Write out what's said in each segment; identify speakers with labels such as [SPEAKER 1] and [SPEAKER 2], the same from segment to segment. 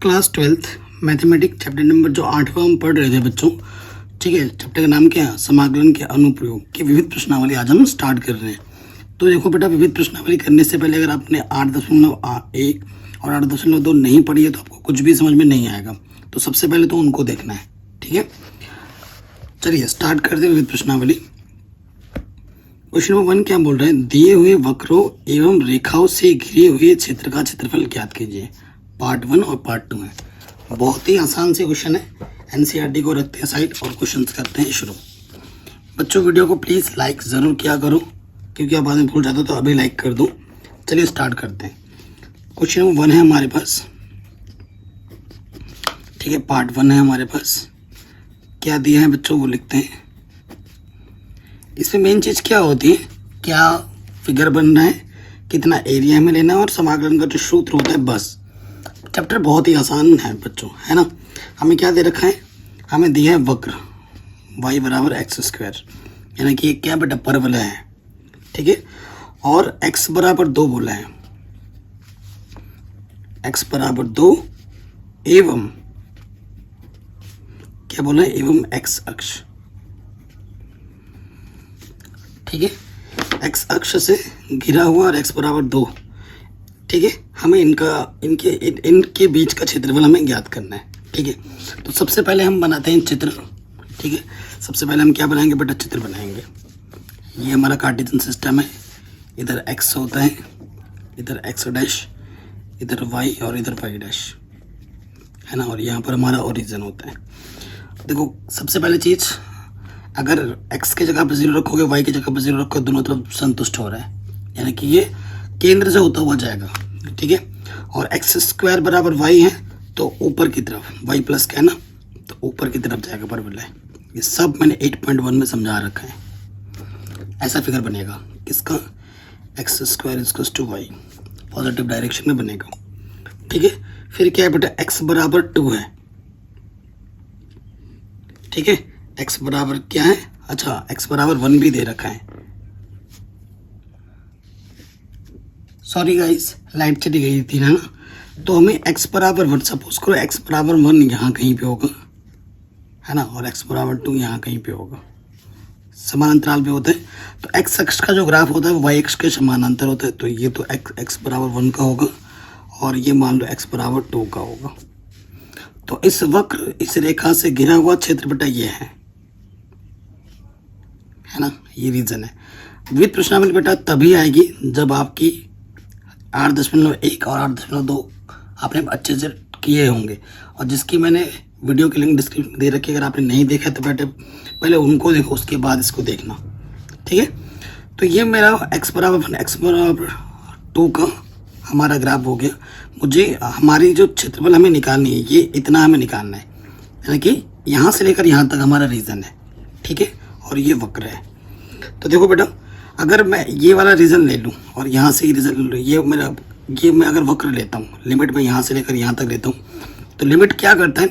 [SPEAKER 1] Class 12th mathematics chapter number जो 8वां हम पढ़ रहे थे बच्चों। ठीक है, चैप्टर का नाम क्या है? समाकलन के अनुप्रयोग की विविध प्रश्नावली आज हम स्टार्ट कर रहे हैं। तो देखो बेटा, विविध प्रश्नावली करने से पहले अगर आपने 8.1 और 8.2 नहीं पढ़ी है तो आपको कुछ भी समझ में नहीं आएगा। तो सबसे पहले तो उनको देखना है। ठीक है, चलिए स्टार्ट करते हैं विविध प्रश्नावली। क्वेश्चन नंबर 1 क्या बोल रहे हैं? दिए हुए वक्रों एवं रेखाओं से घिरे हुए क्षेत्र का क्षेत्रफल ज्ञात कीजिए। पार्ट 1 और पार्ट 2 है। बहुत ही आसान से क्वेश्चन है। एनसीईआरटी को रखते हैं साइड और क्वेश्चंस करते हैं शुरू। बच्चों वीडियो को प्लीज़ लाइक ज़रूर किया करो, क्योंकि आप बाद में भूल जाते हो तो अभी लाइक कर दो। चलिए स्टार्ट करते हैं। क्वेश्चन नंबर 1 है हमारे पास। ठीक है, पार्ट 1 है हमारे पास। क्या दिया है बच्चों वो लिखते हैं। इसमें मेन चीज़ क्या होती है, क्या फिगर बन रहा है, कितना एरिया में लेना है और समाकलन का जो सूत्र होता है, बस। चैप्टर बहुत ही आसान है बच्चों, है ना। हमें क्या दे रखा है? हमें दिया है वक्र y बराबर x², यानी कि क्या बेटा? परवलय है। ठीक है, और x बराबर 2 बोला है। x बराबर 2 एवं क्या बोला है? एवं x अक्ष। ठीक है, x अक्ष से घिरा हुआ और x बराबर 2। ठीक है, हमें इनके बीच का क्षेत्रफल हमें ज्ञात करना है। ठीक है, तो सबसे पहले हम बनाते हैं चित्र। ठीक है, सबसे पहले हम क्या बनाएंगे बेटा? चित्र बनाएंगे। ये हमारा कार्टेशियन सिस्टम है। इधर x होता है, इधर x डैश, इधर y और इधर y डैश, है ना। और यहाँ पर हमारा ओरिजिन होता है। देखो सबसे पहले चीज़, अगर x की जगह पर 0 रखोगे, y की जगह पर 0 रखोगे, दोनों तरफ संतुष्ट हो रहा है, यानी कि ये केंद्र से होता हुआ जाएगा। ठीक है, और x² बराबर y है तो ऊपर की तरफ y प्लस क्या है ना, तो ऊपर की तरफ जाएगा परवलय। ये सब मैंने 8.1 में समझा रखा है। ऐसा फिगर बनेगा किसका? x² y, पॉजिटिव डायरेक्शन में बनेगा। ठीक है, फिर क्या है बेटा? x बराबर 2 है। ठीक है, x बराबर क्या है? अच्छा, x बराबर 1 भी दे रखा है। सॉरी गाइस, लाइट चली गई थी ना। तो हमें x बराबर 1, सपोज करो x बराबर 1 यहाँ कहीं पे होगा, है ना, और x बराबर 2 यहाँ कहीं पे होगा। समानांतराल पे होते हैं तो x अक्ष का जो ग्राफ होता है वो y अक्ष के समानांतर होता है। तो ये तो x बराबर 1 का होगा और ये मान लो x बराबर 2 का होगा। तो इस वक्र, इस रेखा से घिरा हुआ क्षेत्र बेटा ये है ना, ये रीजन है। विविध प्रश्नावली बेटा तभी आएगी जब आपकी 8.1 और 8.2 आपने अच्छे से किए होंगे, और जिसकी मैंने वीडियो की लिंक डिस्क्रिप्शन में दे रखी है। अगर आपने नहीं देखा तो बेटे पहले उनको देखो, उसके बाद इसको देखना। ठीक है, तो ये मेरा x बराबर 2 का हमारा ग्राफ हो गया। मुझे हमारी जो क्षेत्रफल हमें निकालनी है, ये इतना हमें निकालना है, यानी कि यहाँ से लेकर यहाँ तक हमारा रीजन है। ठीक है, और ये वक्र है। तो देखो बेटा, अगर मैं ये वाला रीजन ले लूँ और यहाँ से रीजन ले लूँ, ये मैं अगर वक्र लेता हूँ, लिमिट में यहाँ से लेकर यहाँ तक लेता हूँ, तो लिमिट क्या करता है?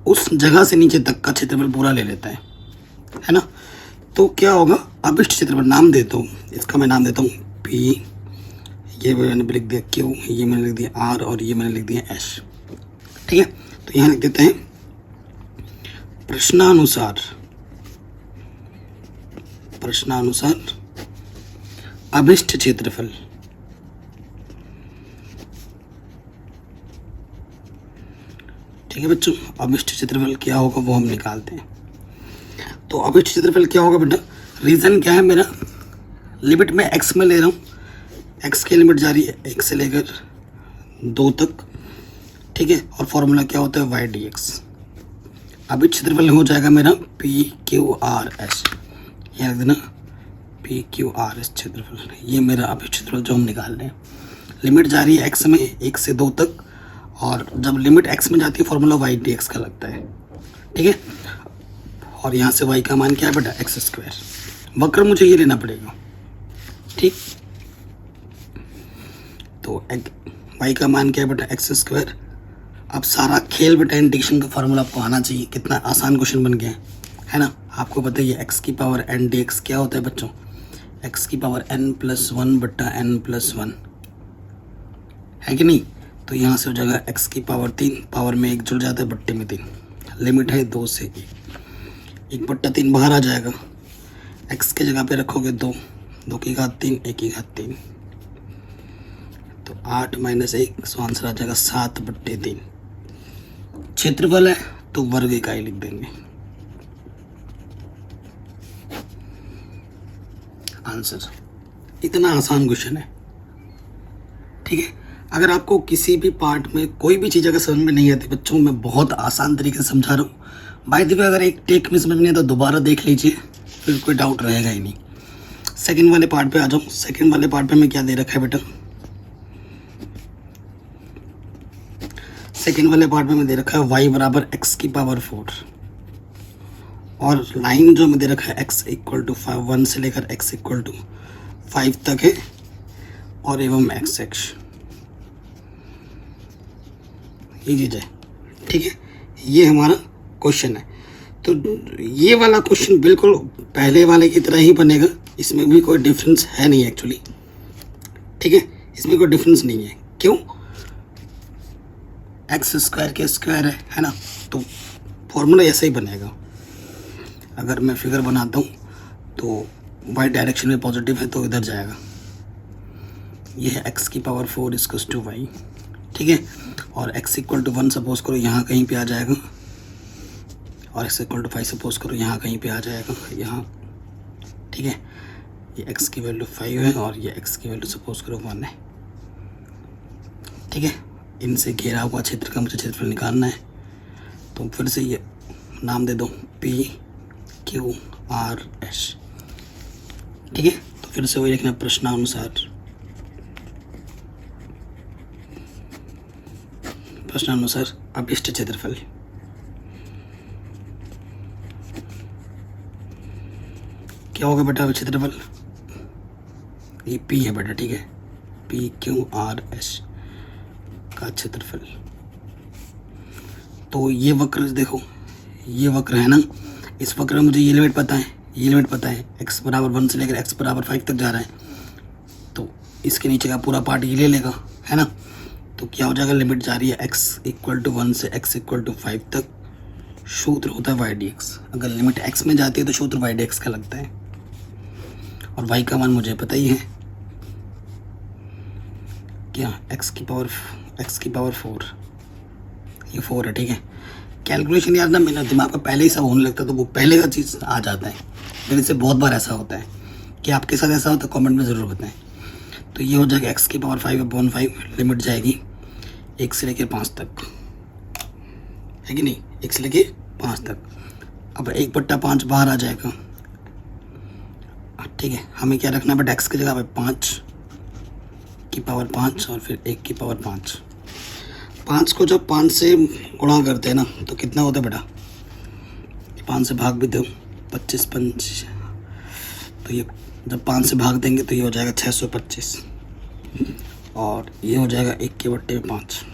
[SPEAKER 1] उस जगह से नीचे तक का क्षेत्रफल पूरा ले लेता है ना। तो क्या होगा? अभिष्ट क्षेत्रफल नाम देता हूँ, इसका मैं नाम देता हूँ P, ये मैंने लिख दिया Q, ये मैंने लिख दिया R और ये मैंने लिख दिया S। ठीक है, तो यहाँ लिख देते हैं प्रश्नानुसार अभिष्ट क्षेत्रफल। ठीक है बच्चों, अभिष्ट क्षेत्रफल क्या होगा वो हम निकालते हैं। तो अभिष्ट क्षेत्रफल क्या होगा बेटा? रीजन क्या है मेरा? लिमिट में x में ले रहा हूँ, x की लिमिट जा रही है 1 से लेकर 2 तक। ठीक है, और फॉर्मूला क्या होता है? y dx। अभिष्ट क्षेत्रफल हो जाएगा मेरा PQRS। यहाँ रख देना PQRS क्षेत्रफल। ये मेरा अभिष्ट क्षेत्रफल जो हम निकाल रहे हैं। लिमिट जा रही है x में 1 से 2 तक, और जब लिमिट x में जाती है फॉर्मूला y dx का लगता है। ठीक है, और यहाँ से y का मान क्या है बेटा? x²। वक्र मुझे ये लेना पड़ेगा। ठीक, तो y का मान क्या है बेटा? x²। अब सारा खेल बेटा इंटीग्रेशन का फॉर्मूला आपको आना चाहिए। कितना आसान क्वेश्चन बन गया है ना। आपको पता है ये x की पावर n dx क्या होता है बच्चों? x की पावर n+1 बट्टा n+1, है कि नहीं। तो यहाँ से हो जाएगा x की पावर 3, पावर में 1 जुड़ जाता है, बट्टे में 3, लिमिट है 2 से 1/3 बाहर आ जाएगा। x के जगह पे रखोगे 2, 2 की घात 3, 1 की घात 3, तो 8 - 1, सो आंसर आ जाएगा 7/3। क्षेत्रफल है तो वर्ग इकाई लिख देंगे। आंसर, इतना आसान क्वेश्चन है, ठीक है। अगर आपको किसी भी पार्ट में कोई भी चीज़ अगर समझ में नहीं आती बच्चों, मैं बहुत आसान तरीके से समझा रहा हूँ। बाय द वे अगर एक टेक में समझ में नहीं आता दोबारा देख लीजिए, फिर कोई डाउट रहेगा ही नहीं। सेकंड वाले पार्ट पे आ जाऊँ। सेकंड वाले पार्ट पे मैं क्या दे रखा है बेटा, सेकंड वाले पार्ट में मैं दे रखा है y बराबर x की पावर 4, और लाइन जो मैं दे रखा है x = 1 से लेकर x = 5 तक है, और एवं x अक्ष, ये चीज़ है, ठीक है। ये हमारा क्वेश्चन है। तो ये वाला क्वेश्चन बिल्कुल पहले वाले की तरह ही बनेगा, इसमें भी कोई डिफरेंस है नहीं एक्चुअली, ठीक है। इसमें कोई डिफरेंस नहीं है, क्यों, x² के स्क्वायर है ना, तो फॉर्मूला ऐसा ही बनेगा। अगर मैं फिगर बनाता हूँ तो y डायरेक्शन में पॉजिटिव है तो इधर जाएगा, ये है x की पावर 4 = y, ठीक है। और x = 1 सपोज करो यहाँ कहीं पे आ जाएगा, और x = 5 सपोज करो यहाँ कहीं पे आ जाएगा, यहाँ, ठीक है। ये x की वैल्यू 5 है और ये x की वैल्यू सपोज करो 1 है, ठीक है। इनसे घेरा हुआ क्षेत्र का मुझे क्षेत्रफल निकालना है, तो फिर से ये नाम दे दो PQRS, ठीक है। तो फिर से वही लिखना, प्रश्नानुसार अभिष्ट क्षेत्रफल। क्या होगा बेटा क्षेत्रफल, ये P है बेटा, ठीक है, PQRS का क्षेत्रफल। तो ये वक्र देखो, ये वक्र है ना, इस वक्र में मुझे ये लिमिट पता है, ये लिमिट पता है, x बराबर 1 से लेकर x बराबर 5 तक जा रहा है, तो इसके नीचे का पूरा पार्ट ये ले लेगा, है ना। तो क्या हो जाएगा, लिमिट जा रही है x = 1 से x = 5 तक, सूत्र होता है y/dx। अगर लिमिट x में जाती है तो सूत्र y/dx का लगता है, और y का मान मुझे पता ही है, क्या x की पावर 4, ये 4 है, ठीक है। कैलकुलेशन यार ना मेरा दिमाग का पहले ही सब होने लगता है, तो वो पहले का चीज़ आ जाता है। मेरे से बहुत बार ऐसा होता है, कि आपके साथ ऐसा होता है कमेंट में ज़रूर बताएं। तो ये हो जाएगा x की पावर 5/5, लिमिट जाएगी 1 से लेकर 5 तक, है कि नहीं, 1 से लेकर 5 तक। अब 1/5 बाहर आ जाएगा, ठीक है। हमें क्या रखना है बट x की जगह पे 5 की पावर 5 और फिर 1 की पावर 5। 5 को जब 5 से गुणा करते हैं ना तो कितना होता है बेटा, 5 से भाग भी दो, 25 5, तो ये जब 5 से भाग देंगे तो ये हो जाएगा 625, और ये हो जाएगा 1/5।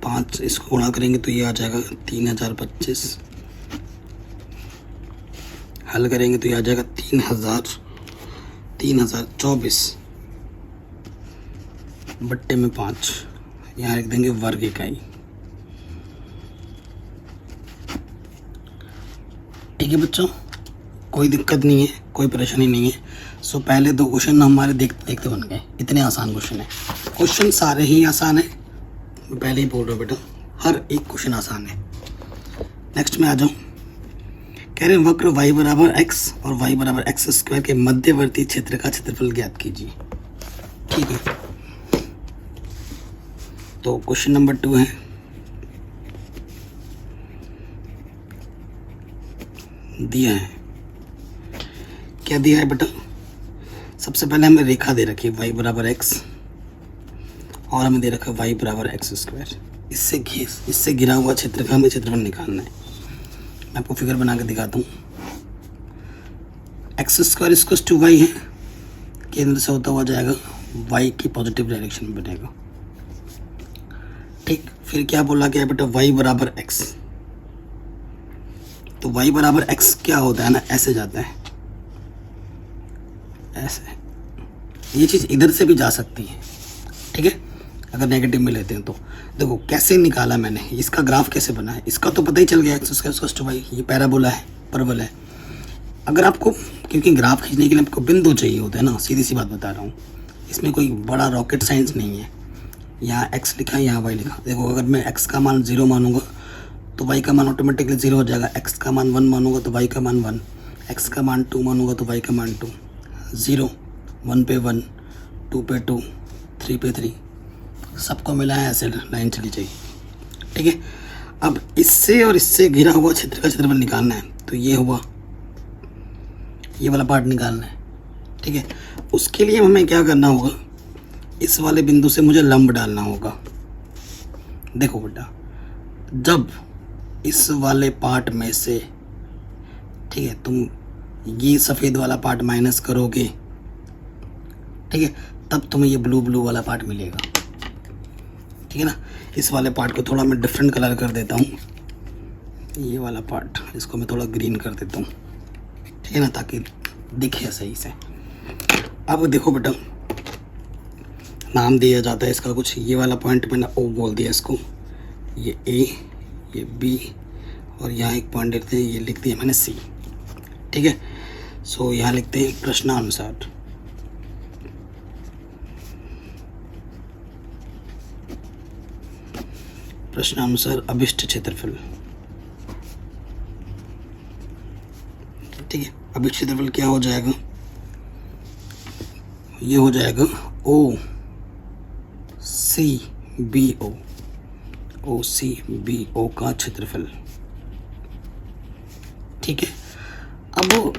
[SPEAKER 1] 5 इसको गुणा करेंगे तो ये आ जाएगा 3025, हल करेंगे तो ये आ जाएगा 3024 बट्टे में 5, यहाँ लिख देंगे वर्ग इकाई, ठीक है बच्चों। कोई दिक्कत नहीं है, कोई परेशानी नहीं है। सो पहले 2 क्वेश्चन हमारे देखते देखते बन गए, इतने आसान क्वेश्चन है। क्वेश्चन सारे ही आसान है, मैं पहले ही बोल रहा हूँ बेटा, हर एक क्वेश्चन आसान है। नेक्स्ट में आ जाऊँ, कह रहे हैं वक्र y बराबर x और y बराबर x² के मध्यवर्ती क्षेत्र का क्षेत्रफल ज्ञात कीजिए, ठीक है। तो क्वेश्चन नंबर 2 है, दिया है, क्या दिया है बेटा, सबसे पहले हमें रेखा दे रखी है y बराबर x, और हमें दे रखा है y बराबर x²। इससे घिरा हुआ क्षेत्र का हमें क्षेत्रफल निकालना है। मैं आपको फिगर बना के दिखाता हूँ। x² y है, केंद्र से होता हुआ जाएगा, y की पॉजिटिव डायरेक्शन में बनेगा, ठीक। फिर क्या बोला गया बेटा, y बराबर x, तो y बराबर x क्या होता है ना, ऐसे जाता है, ऐसे। ये चीज़ इधर से भी जा सकती है, ठीक है, अगर नेगेटिव में लेते हैं तो देखो कैसे निकाला मैंने, इसका ग्राफ कैसे बना है, इसका तो पता ही चल गया x square equals to y, ये पैराबोला है, परवल है। अगर आपको, क्योंकि ग्राफ खींचने के लिए आपको बिंदु चाहिए होता है ना, सीधी सी बात बता रहा हूँ, इसमें कोई बड़ा रॉकेट साइंस नहीं है। यहाँ एक्स लिखा है, यहाँ वाई लिखा। देखो अगर मैं एक्स का मान 0 मानूंगा तो वाई का मान ऑटोमेटिकली 0 हो जाएगा। एक्स का मान 1 मानूंगा तो वाई का मान 1, एक्स का मान 2 मानूंगा तो वाई का मान 2। 0 1 पे 1, 2 पे 2, 3 पे 3, सबको मिला है, ऐसे लाइन चली जाएगी। ठीक है, अब इससे और इससे घिरा हुआ क्षेत्र का क्षेत्रफल निकालना है, तो ये हुआ, ये वाला पार्ट निकालना है। ठीक है, उसके लिए हमें क्या करना होगा, इस वाले बिंदु से मुझे लंब डालना होगा। देखो बेटा, जब इस वाले पार्ट में से, ठीक है, तुम ये सफ़ेद वाला पार्ट माइनस करोगे, ठीक है, तब तुम्हें ये ब्लू ब्लू वाला पार्ट मिलेगा। ठीक है ना, इस वाले पार्ट को थोड़ा मैं डिफरेंट कलर कर देता हूँ, ये वाला पार्ट इसको मैं थोड़ा ग्रीन कर देता हूँ, ठीक है ना, ताकि दिखे सही से। अब देखो बेटा, नाम दिया जाता है इसका कुछ, ये वाला पॉइंट मैंने ओ बोल दिया इसको, ये ए, ये बी, और यहाँ एक पॉइंट देते हैं, ये लिख दिया मैंने सी। ठीक है, सो यहाँ लिखते हैं प्रश्नानुसार। प्रश्नानुसार अभिष्ट क्षेत्रफल। ठीक है, अभिष्ट क्षेत्रफल क्या हो जाएगा, ये हो जाएगा ओ सी बी ओ का क्षेत्रफल। ठीक है, अब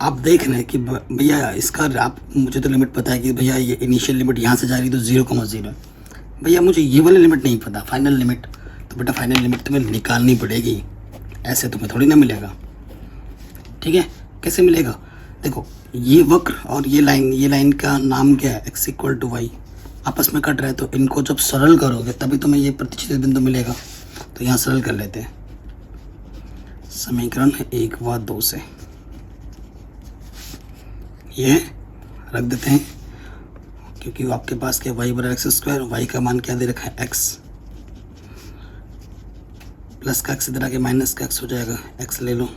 [SPEAKER 1] आप देख रहे हैं कि भैया इसका, आप, मुझे तो लिमिट पता है कि भैया ये इनिशियल लिमिट यहाँ से जा रही तो 0,0 है। भैया मुझे ये वाली लिमिट नहीं पता, फाइनल लिमिट, तो बेटा फाइनल लिमिट तुम्हें निकालनी पड़ेगी, ऐसे तुम्हें थोड़ी ना मिलेगा। ठीक है, कैसे मिलेगा, देखो ये वक्र और ये लाइन का नाम क्या है, x इक्वल टू वाई, आपस में कट रहे हैं, तो इनको जब सरल करोगे तभी तुम्हें ये प्रतिच्छेद बिंदु मिलेगा। तो यहाँ सरल कर लेते हैं, समीकरण 1 व 2 से ये रख देते हैं, क्योंकि आपके पास क्या, वाई बराबर एक्स स्क्वायर, वाई का मान क्या दे रखा है एक्स, प्लस का एक्स इधर आके माइनस का एक्स हो जाएगा, एक्स ले लो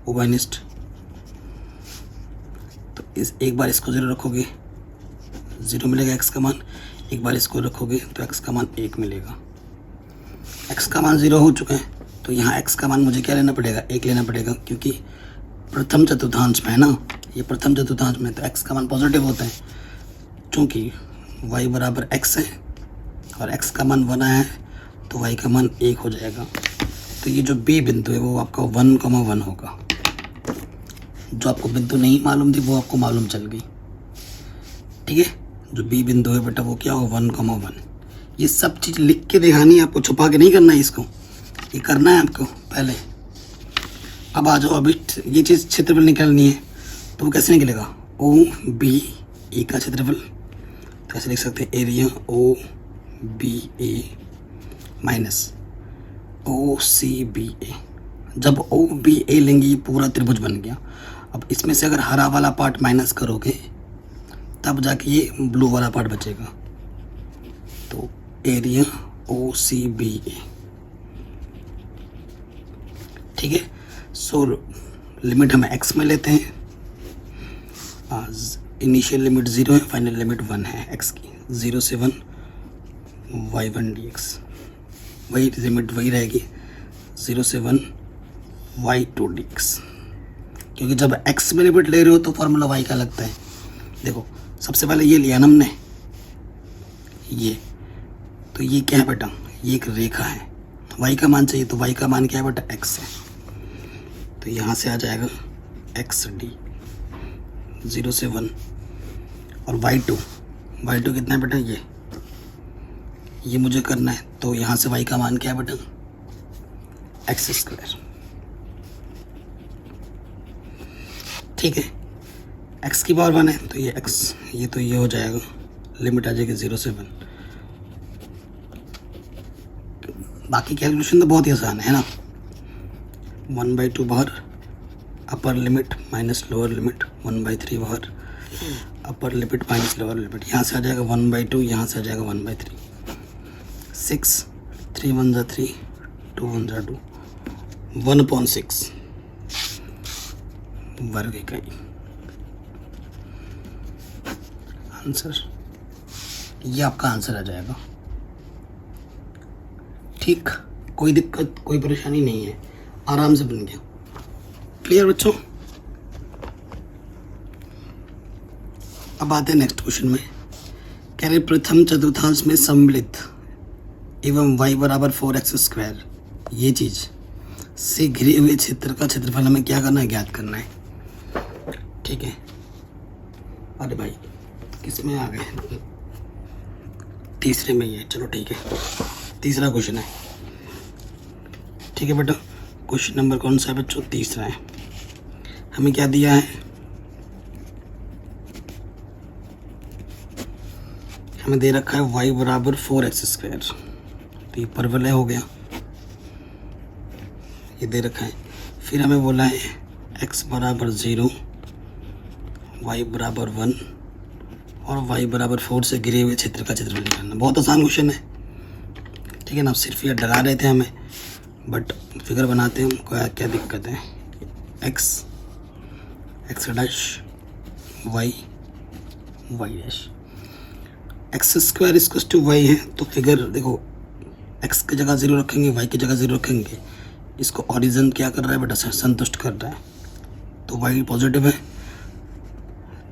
[SPEAKER 1] ओबाइनिस्ट। तो इस एक बार इसको 0 रखोगे 0 मिलेगा एक्स का मान, एक बार इसको रखोगे तो एक्स का मान 1 मिलेगा। एक्स का मान 0 हो चुका है, तो यहाँ एक्स का मान मुझे क्या लेना पड़ेगा, 1 लेना पड़ेगा, क्योंकि प्रथम चतुर्थांश में है ना, ये प्रथम चतुर्थांश में, तो एक्स का मान पॉजिटिव होता है। चूँकि y बराबर x है और x का मान 1 है, तो y का मान 1 हो जाएगा। तो ये जो b बिंदु है वो आपका 1,1 होगा। जो आपको बिंदु नहीं मालूम थी वो आपको मालूम चल गई। ठीक है, जो b बिंदु है बेटा वो क्या हो, 1,1। ये सब चीज़ लिख के दिखानी है आपको, छुपा के नहीं करना है इसको, ये करना है आपको पहले। अब आ जाओ, अभी ये चीज़ क्षेत्रफल निकालनी है, तो वो कैसे निकलेगा, ओ बी ए का क्षेत्रफल, तो ऐसे लिख सकते हैं, एरिया ओ बी ए माइनस ओ सी बी ए। जब ओ बी ए लेंगे ये पूरा त्रिभुज बन गया। अब इसमें से अगर हरा वाला पार्ट माइनस करोगे तब जाके ये ब्लू वाला पार्ट बचेगा। तो एरिया ओ सी बी ए, ठीक है। सो लिमिट हम एक्स में लेते हैं, इनिशियल लिमिट 0 है, फाइनल लिमिट 1 है एक्स की, 0 से 1 y1 dx, वही लिमिट वही रहेगी, 0 से 1 y2 dx। क्योंकि जब x में लिमिट ले रहे हो तो फॉर्मूला y का लगता है। देखो सबसे पहले ये लिया ना हमने, ये तो ये क्या है बेटा, ये एक रेखा है, y का मान चाहिए, तो y का मान क्या है बेटा, x है। तो यहाँ से आ जाएगा एक्स डी 0 से 1, और y2 कितना है बेटा, ये मुझे करना है। तो यहाँ से y का मान क्या है बेटा, एक्स स्क्वायर। ठीक है, x की पावर 1 है, तो ये x, ये तो ये हो जाएगा, लिमिट आ जाएगी 0 से 1। बाकी कैलकुलेशन तो बहुत ही आसान है ना, 1/2 बाहर, upper limit minus lower limit, 1/3 बाहर, upper limit minus lower limit, यहाँ से आ जाएगा 1/2, यहाँ से आ जाएगा 1/3। 6, 3 1 जा 3, 2 1 जा 2, 1/6 वर्ग इकाई। आंसर, ये आपका आंसर आ जाएगा। ठीक, कोई दिक्कत कोई परेशानी नहीं है, आराम से बन गया। क्लियर बच्चों? अब आते हैं नेक्स्ट क्वेश्चन में। कह रहे प्रथम चतुर्थांश में सम्मिलित एवं y बराबर 4x², ये चीज से घिरे हुए क्षेत्र का क्षेत्रफल हमें क्या करना है, ज्ञात करना है। ठीक है, अरे भाई किस में आ गए, तीसरे में ही है। चलो ठीक है, तीसरा क्वेश्चन है। ठीक है बेटा, क्वेश्चन नंबर कौन सा है बच्चों? तीसरा है। हमें क्या दिया है, हमें दे रखा है y बराबर 4x², तो ये परवलय हो गया, ये दे रखा है। फिर हमें बोला है x बराबर 0, y बराबर 1 और y बराबर 4 से घिरे हुए क्षेत्र का क्षेत्रफल निकालना। बहुत आसान क्वेश्चन है, ठीक है ना। सिर्फ ये डरा रहे थे हमें, बट फिगर बनाते हैं, क्या दिक्कत है। x dash y dash, x² equals to y है, तो फिगर देखो x की जगह 0 रखेंगे, y की जगह 0 रखेंगे। इसको ओरिजिन क्या कर रहा है बेटा, संतुष्ट कर रहा है, तो y पॉजिटिव है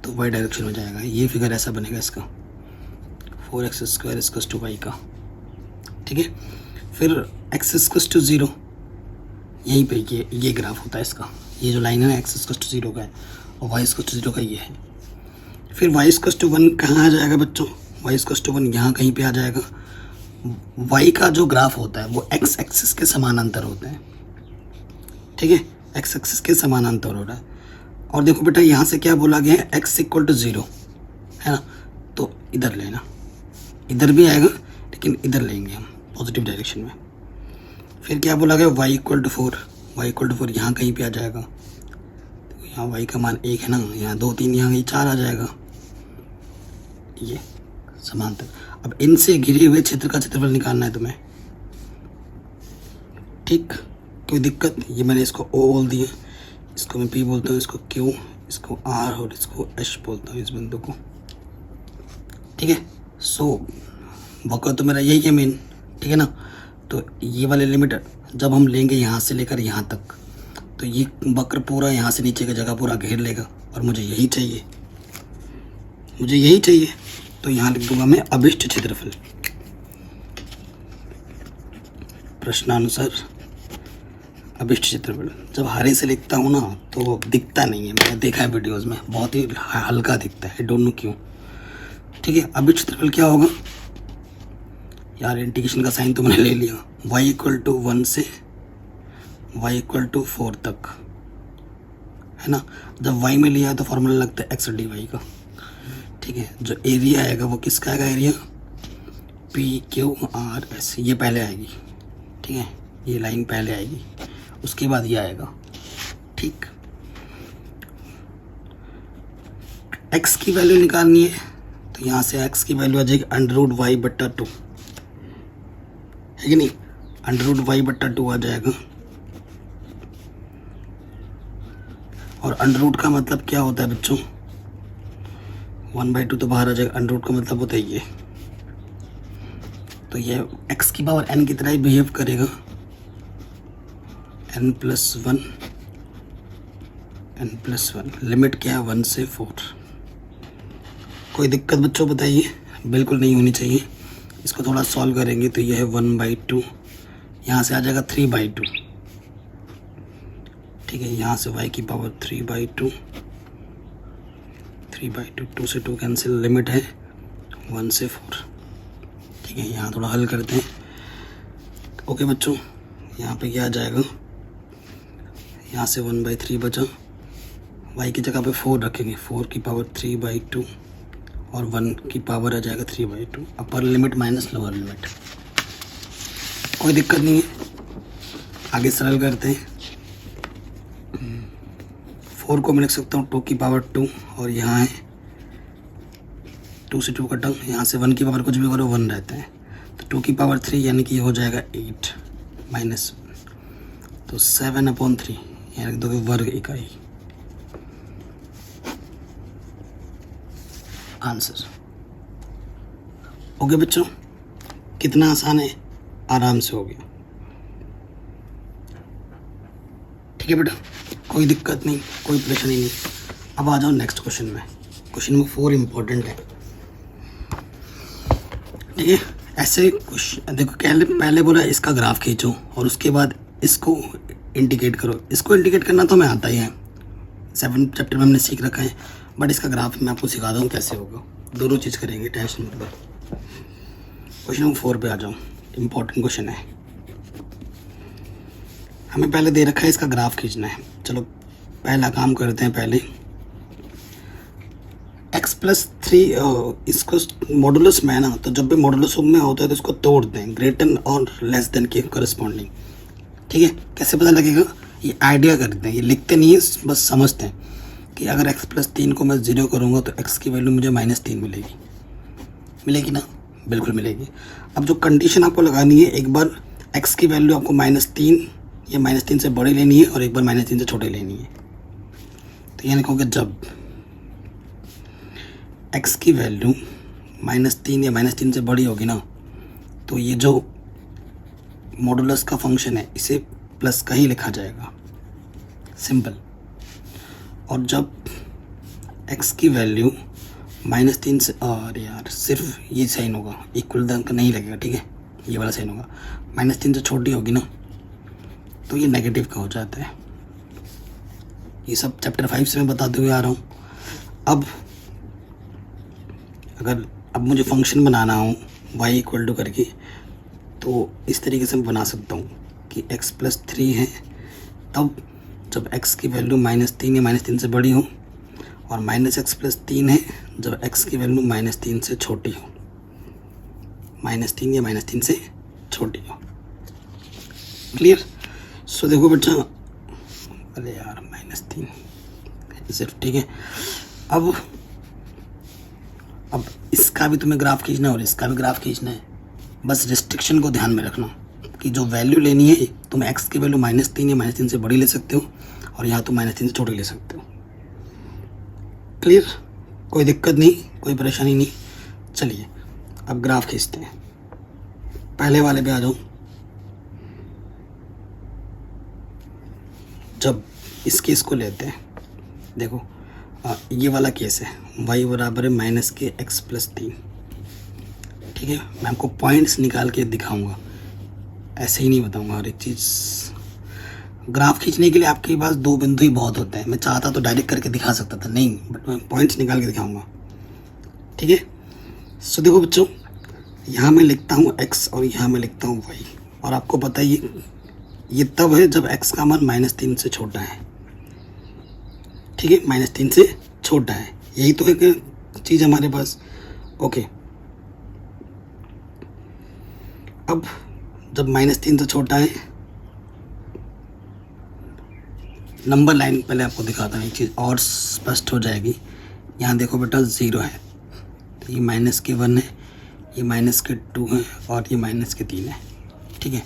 [SPEAKER 1] तो y डायरेक्शन में जाएगा। ये फिगर ऐसा बनेगा इसका, 4x² इक्वल्स टू y का। ठीक है, फिर x इक्वल्स टू 0, यहीं पे ये ग्राफ होता है इसका। ये जो लाइन है ना, x इक्वल्स टू 0 का है और y इक्वल्स टू 0 का ये है। फिर y इक्वल्स टू 1 कहाँ आ जाएगा बच्चों, y इक्वल्स टू 1 यहाँ कहीं पे आ जाएगा। y का जो ग्राफ होता है वो x एक्सिस के समानांतर होता है। ठीक है, x एक्सिस के समानांतर हो रहा है। और देखो बेटा यहाँ से क्या बोला गया है, x इक्वल टू 0 है ना, तो इधर लेना, इधर भी आएगा लेकिन इधर लेंगे हम पॉजिटिव डायरेक्शन में। फिर क्या बोला गया, y equal to 4, y equal to 4 यहाँ कहीं पे आ जाएगा। तो यहाँ y का मान 1 है ना, यहाँ 2 3, यहाँ 4 आ जाएगा, ये समांतर। अब इनसे घिरे हुए क्षेत्र का क्षेत्रफल निकालना है तुम्हें। ठीक, कोई दिक्कत? ये मैंने इसको O बोल दिया, इसको मैं P बोलता हूँ, इसको Q, इसको R और इसको H बोलता हूँ, इस बिंदु को। ठीक है, सो वक्र तो मेरा यही है मेन, ठीक है ना। तो ये वाले लिमिट जब हम लेंगे यहाँ से लेकर यहाँ तक, तो ये वक्र पूरा यहाँ से नीचे की जगह पूरा घेर लेगा, और मुझे यही चाहिए, मुझे यही चाहिए। तो यहाँ लिख दूंगा मैं अभिष्ट क्षेत्रफल। प्रश्नानुसार अभिष्ट क्षेत्रफल। जब हरे से लिखता हूँ ना तो दिखता नहीं है, मैंने देखा है वीडियोस में, बहुत ही हल्का दिखता है, डोंट नो क्यों। ठीक है, अभिष्ट क्षेत्रफल क्या होगा यार, इंटीग्रेशन का साइन तो मैंने ले लिया। y इक्वल टू 1 से y इक्वल टू 4 तक है ना। जब y में लिया तो फॉर्मूला लगता है x dy का। ठीक है, जो एरिया आएगा वो किसका आएगा, एरिया PQRS, ये पहले आएगी। ठीक है, ये लाइन पहले आएगी, उसके बाद ये आएगा। ठीक, x की वैल्यू निकालनी है, तो यहाँ से x की वैल्यू आ जाएगी √y/2, है कि नहीं, √y/2 आ जाएगा। और अंडर का मतलब क्या होता है बच्चों, 1/2 तो बाहर आ जाएगा, अंडर का मतलब होता है ये। तो ये x की पावर n की तरह ही बिहेव करेगा, n+1, लिमिट क्या है 1 से 4। कोई दिक्कत बच्चों बताइए, बिल्कुल नहीं होनी चाहिए। इसको थोड़ा सॉल्व करेंगे तो ये है 1/2, यहाँ से आ जाएगा 3/2। ठीक है, यहाँ से y की पावर 3/2, 2 से 2 कैंसिल, लिमिट है 1 से 4। ठीक है, यहाँ थोड़ा हल करते हैं। ओके बच्चों, यहाँ पे क्या आ जाएगा, यहाँ से 1/3 बचा, y की जगह पे 4 रखेंगे, 4 की पावर 3/2 और 1 की पावर आ जाएगा 3/2, upper limit minus lower limit. कोई दिक्कत नहीं है, आगे सरल करते हैं। 4 को मैं लिख सकता हूँ 2 की पावर 2 और यहाँ है 2 से 2 कटा, यहाँ से 1 की पावर कुछ भी करो 1 रहता है, तो 2 की पावर 3 यानी कि हो जाएगा 8 माइनस, तो 7/3 यानी 2 की वर्ग इकाई आंसर। ओके बच्चों, कितना आसान है, आराम से हो गया। ठीक है बेटा, कोई दिक्कत नहीं, कोई परेशानी नहीं। अब आ जाओ नेक्स्ट क्वेश्चन में। क्वेश्चन नंबर 4 इम्पोर्टेंट है। ठीक है, ऐसे क्वेश्चन देखो, पहले बोला इसका ग्राफ खींचो और उसके बाद इसको इंडिकेट करो। इसको इंडिकेट करना तो हमें आता ही है, 7 चैप्टर में हमने सीख रखा है, बट इसका ग्राफ मैं आपको सिखा दूँ कैसे होगा। दोनों चीज़ करेंगे, टेंशन मत लो। क्वेश्चन नंबर 4 पे आ जाओ, इम्पोर्टेंट क्वेश्चन है। हमें पहले दे रखा है इसका ग्राफ खींचना है। चलो पहला काम करते हैं। पहले x+3 इसको मॉडुलस में है ना, तो जब भी मॉडुलस में होता है तो इसको तोड़ दें ग्रेटर और लेस देन के करस्पॉन्डिंग। ठीक है, कैसे पता लगेगा, ये आइडिया करते हैं, ये लिखते नहीं है, बस समझते हैं कि अगर x+3 को मैं 0 करूँगा तो x की वैल्यू मुझे -3 मिलेगी। मिलेगी ना, बिल्कुल मिलेगी। अब जो कंडीशन आपको लगानी है, एक बार x की वैल्यू आपको -3 या -3 से बड़ी लेनी है और एक बार -3 से छोटी लेनी है। तो ये लिखोगे जब x की वैल्यू -3 या -3 से बड़ी होगी ना, तो ये जो मॉडुलस का फंक्शन है इसे प्लस का ही लिखा जाएगा, सिंपल। और जब x की वैल्यू -3 से, और यार सिर्फ ये साइन होगा, इक्वल का नहीं लगेगा, ठीक है, ये वाला साइन होगा। -3 से छोटी होगी ना तो ये नेगेटिव का हो जाता है। ये सब चैप्टर 5 से मैं बताते हुए आ रहा हूँ। अब मुझे फंक्शन बनाना हो y = करके, तो इस तरीके से मैं बना सकता हूँ कि x+3 है तब जब x की वैल्यू -3 या -3 से बड़ी हो, और -x+3 है जब x की वैल्यू -3 से छोटी हो, -3 या -3 से छोटी हो। क्लियर? सो देखो बच्चा, अरे यार -3 सिर्फ, ठीक है। अब इसका भी तुम्हें ग्राफ खींचना है और इसका भी ग्राफ खींचना है। बस रिस्ट्रिक्शन को ध्यान में रखना कि जो वैल्यू लेनी है, तुम x की वैल्यू -3 या -3 से बड़ी ले सकते हो और यहाँ तुम -3 से छोटी ले सकते हो। क्लियर? कोई दिक्कत नहीं, कोई परेशानी नहीं। चलिए अब ग्राफ खींचते हैं। पहले वाले पे आ जाओ। जब इस केस को लेते हैं, देखो ये वाला केस है, y बराबर है -x+3। ठीक है, मैं आपको पॉइंट्स निकाल के दिखाऊंगा, ऐसे ही नहीं बताऊंगा हर एक चीज़। ग्राफ खींचने के लिए आपके पास 2 बिंदु ही बहुत होते हैं। मैं चाहता तो डायरेक्ट करके दिखा सकता था, नहीं, बट मैं पॉइंट्स निकाल के दिखाऊंगा। ठीक है, सो देखो बच्चों, यहाँ मैं लिखता हूँ x और यहाँ मैं लिखता हूँ y, और आपको पता है ये तब है जब x का मान -3 से छोटा है। ठीक है, -3 से छोटा है, यही तो एक चीज़ हमारे पास। ओके, अब जब -3 से छोटा है, नंबर लाइन पहले आपको दिखाता हूँ, एक चीज़ और स्पष्ट हो जाएगी। यहाँ देखो बेटा 0 है, तो ये -1 है, ये -2 है और ये -3 है। ठीक है,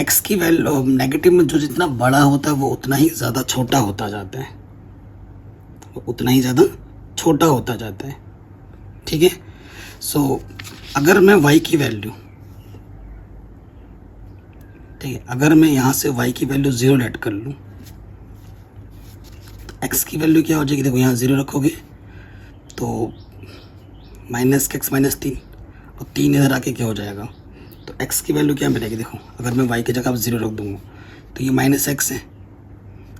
[SPEAKER 1] x की वैल्यू नेगेटिव में जो जितना बड़ा होता है वो उतना ही ज़्यादा छोटा होता जाता है, वो उतना ही ज़्यादा छोटा होता जाता है। ठीक है, सो अगर मैं y की वैल्यू, ठीक है, अगर मैं यहाँ से y की वैल्यू 0 लेट कर लूँ तो x की वैल्यू क्या हो जाएगी, देखो यहाँ 0 रखोगे तो -x -3 और 3 इधर आके क्या हो जाएगा, तो x की वैल्यू क्या मिलेगी। देखो अगर मैं y की जगह अब 0 रख दूँगा तो ये -x है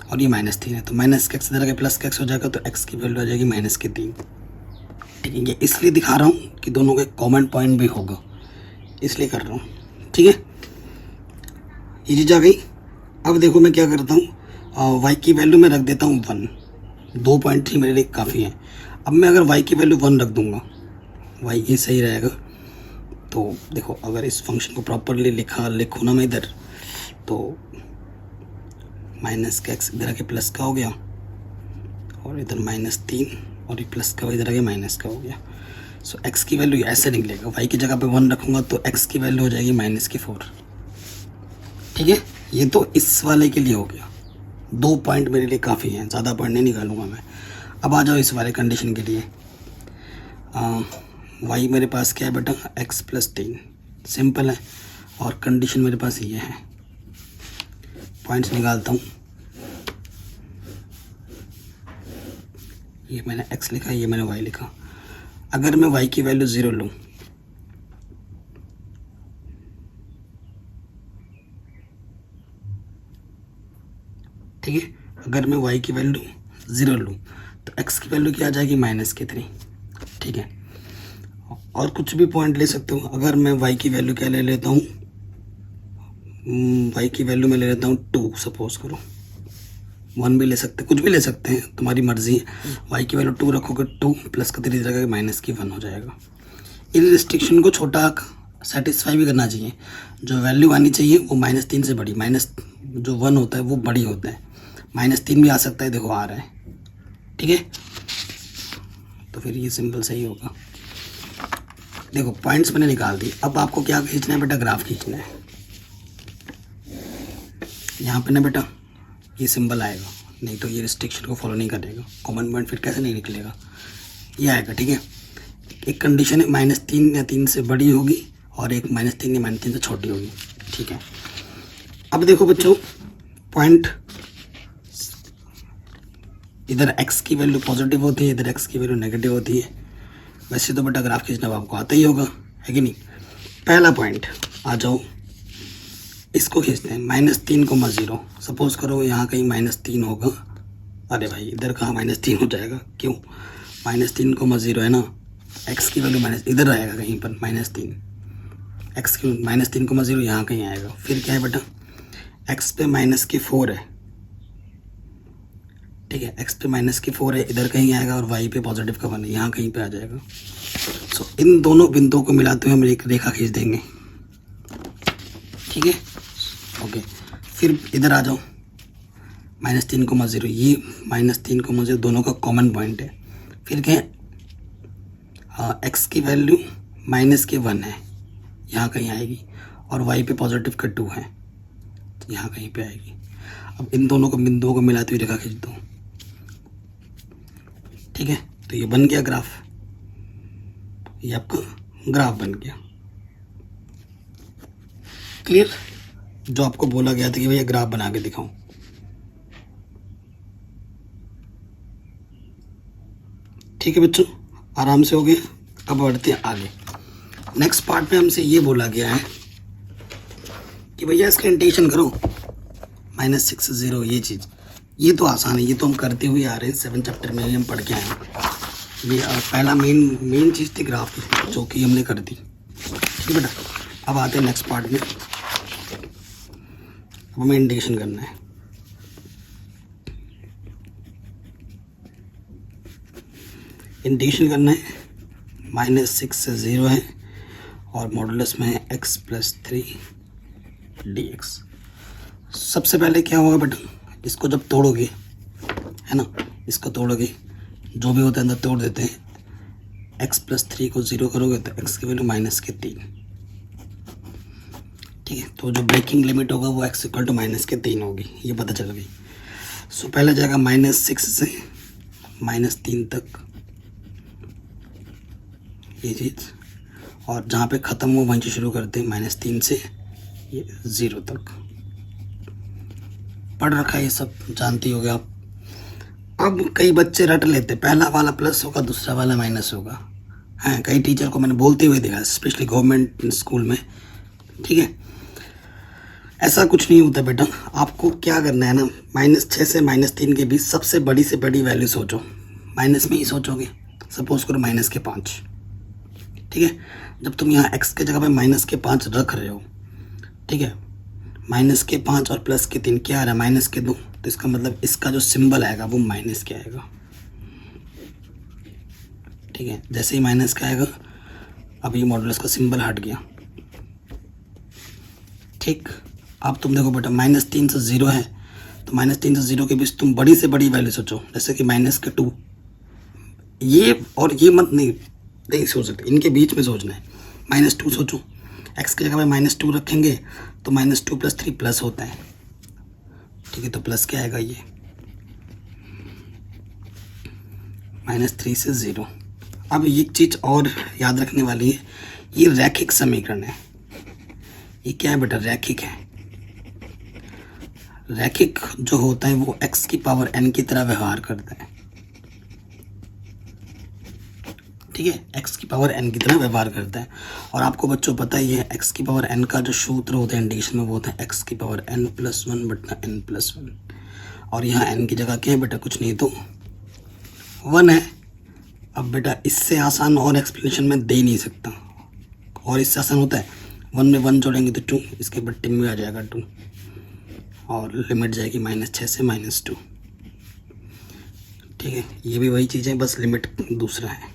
[SPEAKER 1] और ये -3 है, तो -x इधर आके +x हो जाएगा, तो x की वैल्यू आ जाएगी -3। ठीक है, ये इसलिए दिखा रहा हूँ कि दोनों का कॉमन पॉइंट भी होगा, इसलिए कर रहा हूँ। ठीक है, ये चीज़ आ गई। अब देखो मैं क्या करता हूँ, y की वैल्यू मैं रख देता हूँ 1, 2.3 मेरे लिए काफ़ी है। अब मैं अगर y की वैल्यू 1 रख दूँगा, y ये सही रहेगा। तो देखो अगर इस फंक्शन को प्रॉपरली लिखूँ ना मैं इधर, तो -x इधर आके प्लस का हो गया और इधर -3 और ये प्लस का इधर आके माइनस का हो गया। सो x की वैल्यू ऐसे निकलेगा, y की जगह पे 1 रखूँगा तो x की वैल्यू हो जाएगी -4। ठीक है, ये तो इस वाले के लिए हो गया। 2 पॉइंट मेरे लिए काफ़ी हैं, ज़्यादा पॉइंट नहीं निकालूंगा मैं। अब आ जाओ इस वाले कंडीशन के लिए। y मेरे पास क्या है बेटा, x + 3, सिंपल है। और कंडीशन मेरे पास ये है, पॉइंट्स निकालता हूँ। ये मैंने x लिखा, ये मैंने y लिखा। अगर मैं y की वैल्यू 0 लूँ, ठीक है, अगर मैं y की वैल्यू 0 लूँ तो x की वैल्यू क्या आ जाएगी, -3। ठीक है, और कुछ भी पॉइंट ले सकते हो। अगर मैं y की वैल्यू क्या ले लेता हूँ, y की वैल्यू मैं ले लेता हूँ 2, सपोज करो। 1 भी ले सकते हैं, कुछ भी ले सकते हैं, तुम्हारी मर्जी है। y की वैल्यू 2 रखोगे, 2 प्लस का 3 जगह -1 हो जाएगा। इन रिस्ट्रिक्शन को छोटा सेटिस्फाई भी करना चाहिए। जो वैल्यू आनी चाहिए वो -3 से बड़ी, जो 1 होता है वो बड़ी होता है। -3 भी आ सकता है, देखो आ रहा है। ठीक है, तो फिर ये सिंपल सही होगा। देखो पॉइंट्स मैंने निकाल दी। अब आपको क्या खींचना है बेटा, ग्राफ खींचना है। यहाँ पे ना बेटा ये सिंबल आएगा, नहीं तो ये रिस्ट्रिक्शन को फॉलो नहीं करेगा। कॉमन पॉइंट फिर कैसे नहीं निकलेगा, ये आएगा। ठीक है, एक कंडीशन है -3 या 3 से बड़ी होगी, और एक -3 या -3 से छोटी होगी। ठीक है, अब देखो बच्चों, पॉइंट इधर x की वैल्यू पॉजिटिव होती है, इधर x की वैल्यू नेगेटिव होती है। वैसे तो बेटा ग्राफ खींचना आपको आता ही होगा, है कि नहीं। पहला पॉइंट आ जाओ, इसको खींचते हैं। -3,0। सपोज करो यहाँ कहीं -3 होगा। अरे भाई इधर कहाँ -3 हो जाएगा, क्यों, -3,0 है ना। x की वैल्यू इधर आएगा कहीं पर -3, x की -3,0 यहाँ कहीं आएगा। फिर क्या है बेटा, x पे -4 है। ठीक है, x पे -4 है, इधर कहीं आएगा, और y पे पॉजिटिव का 1 है, यहाँ कहीं पे आ जाएगा। सो इन दोनों बिंदुओं को मिलाते हुए हम एक रेखा खींच देंगे। ठीक है, ओके। फिर इधर आ जाओ, -3,0, ये -3,0 दोनों का कॉमन पॉइंट है। फिर क्या है, x की वैल्यू -1 है, यहाँ कहीं आएगी, और y पे पॉजिटिव का 2 है, तो यहाँ कहीं पे आएगी। अब इन दोनों को बिंदुओं को मिलाते हुए रेखा खींच दो। ठीक है, तो ये बन गया ग्राफ, ये आपका ग्राफ बन गया। क्लियर, जो आपको बोला गया था कि भैया ग्राफ बना के दिखाऊं। ठीक है बच्चों, आराम से हो गए। अब बढ़ते हैं आगे। नेक्स्ट पार्ट में हमसे ये बोला गया है कि भैया इसका इंटीग्रेशन करो, -6 से 0, ये चीज़। ये तो आसान है, ये तो हम करते हुए आ रहे हैं, 7 चैप्टर में हम पढ़ के आए हैं। ये पहला मेन चीज़ थी ग्राफ की, जो कि हमने कर दी। ठीक है बेटा, अब आते हैं नेक्स्ट पार्ट में। अब हमें इंटीग्रेशन करना है। इंटीग्रेशन करना है, -6 से 0 है, और मॉडुलस में है x + 3 dx। सबसे पहले क्या होगा बेटा, इसको जब तोड़ोगे, है ना, इसको तोड़ोगे, जो भी होता है अंदर तोड़ देते हैं। x + 3 को 0 करोगे तो x की वैल्यू -3। ठीक है, तो जो ब्रेकिंग लिमिट होगा वो x = -3 होगी, ये पता चल गई। सो पहले जाएगा -6 से -3 तक, ये चीज़, और जहाँ पे ख़त्म हो वहीं से शुरू करते हैं, -3 से ये 0 तक। पढ़ रखा है ये सब, जानती होगे आप। अब कई बच्चे रट लेते, पहला वाला प्लस होगा, दूसरा वाला माइनस होगा। हाँ, कई टीचर को मैंने बोलते हुए देखा, स्पेशली गवर्नमेंट स्कूल में। ठीक है, ऐसा कुछ नहीं होता बेटा। आपको क्या करना है ना, -6 से -3 के बीच सबसे बड़ी से बड़ी वैल्यू सोचो, माइनस में ही सोचोगे। सपोज करो -5। ठीक है, जब तुम यहाँ x के जगह पे -5 रख रहे हो, ठीक है, -5 और +3 क्या आ रहा है, -2, तो इसका मतलब इसका जो सिंबल आएगा वो माइनस के आएगा। ठीक है, जैसे ही माइनस का आएगा, अब ये मॉडुलस का सिंबल हट गया। ठीक, अब तुम देखो बेटा, -3 से 0 है, तो -3 से 0 के बीच तुम बड़ी से बड़ी वैल्यू सोचो, जैसे कि -2। ये और ये मत नहीं, नहीं सोच सकते, इनके बीच में सोचना है। -2 सोचो, x की जगह पे -2 रखेंगे तो -2 + 3 प्लस होता है, ठीक है। तो प्लस क्या आएगा, ये -3 से 0। अब एक चीज़ और याद रखने वाली है, ये रैखिक समीकरण है। ये क्या है बेटा, रैखिक है। रैखिक जो होता है वो x की पावर n की तरह व्यवहार करता है, ठीक है। x की पावर n की तरह व्यवहार करता है। और आपको बच्चों पता ही है, x की पावर n का जो सूत्र होता है इंडिकेशन में, वो होता है x की पावर n + 1 बटा n + 1। और यहाँ n की जगह क्या है बेटा, कुछ नहीं तो 1 है। अब बेटा इससे आसान और एक्सप्लेनेशन में दे नहीं सकता, और इससे आसान होता है 1 में 1 जोड़ेंगे तो 2, इसके बट्टे में आ जाएगा 2, और लिमिट जाएगी -6 से -2, ठीक है। ये भी वही चीज़ है, बस लिमिट दूसरा है।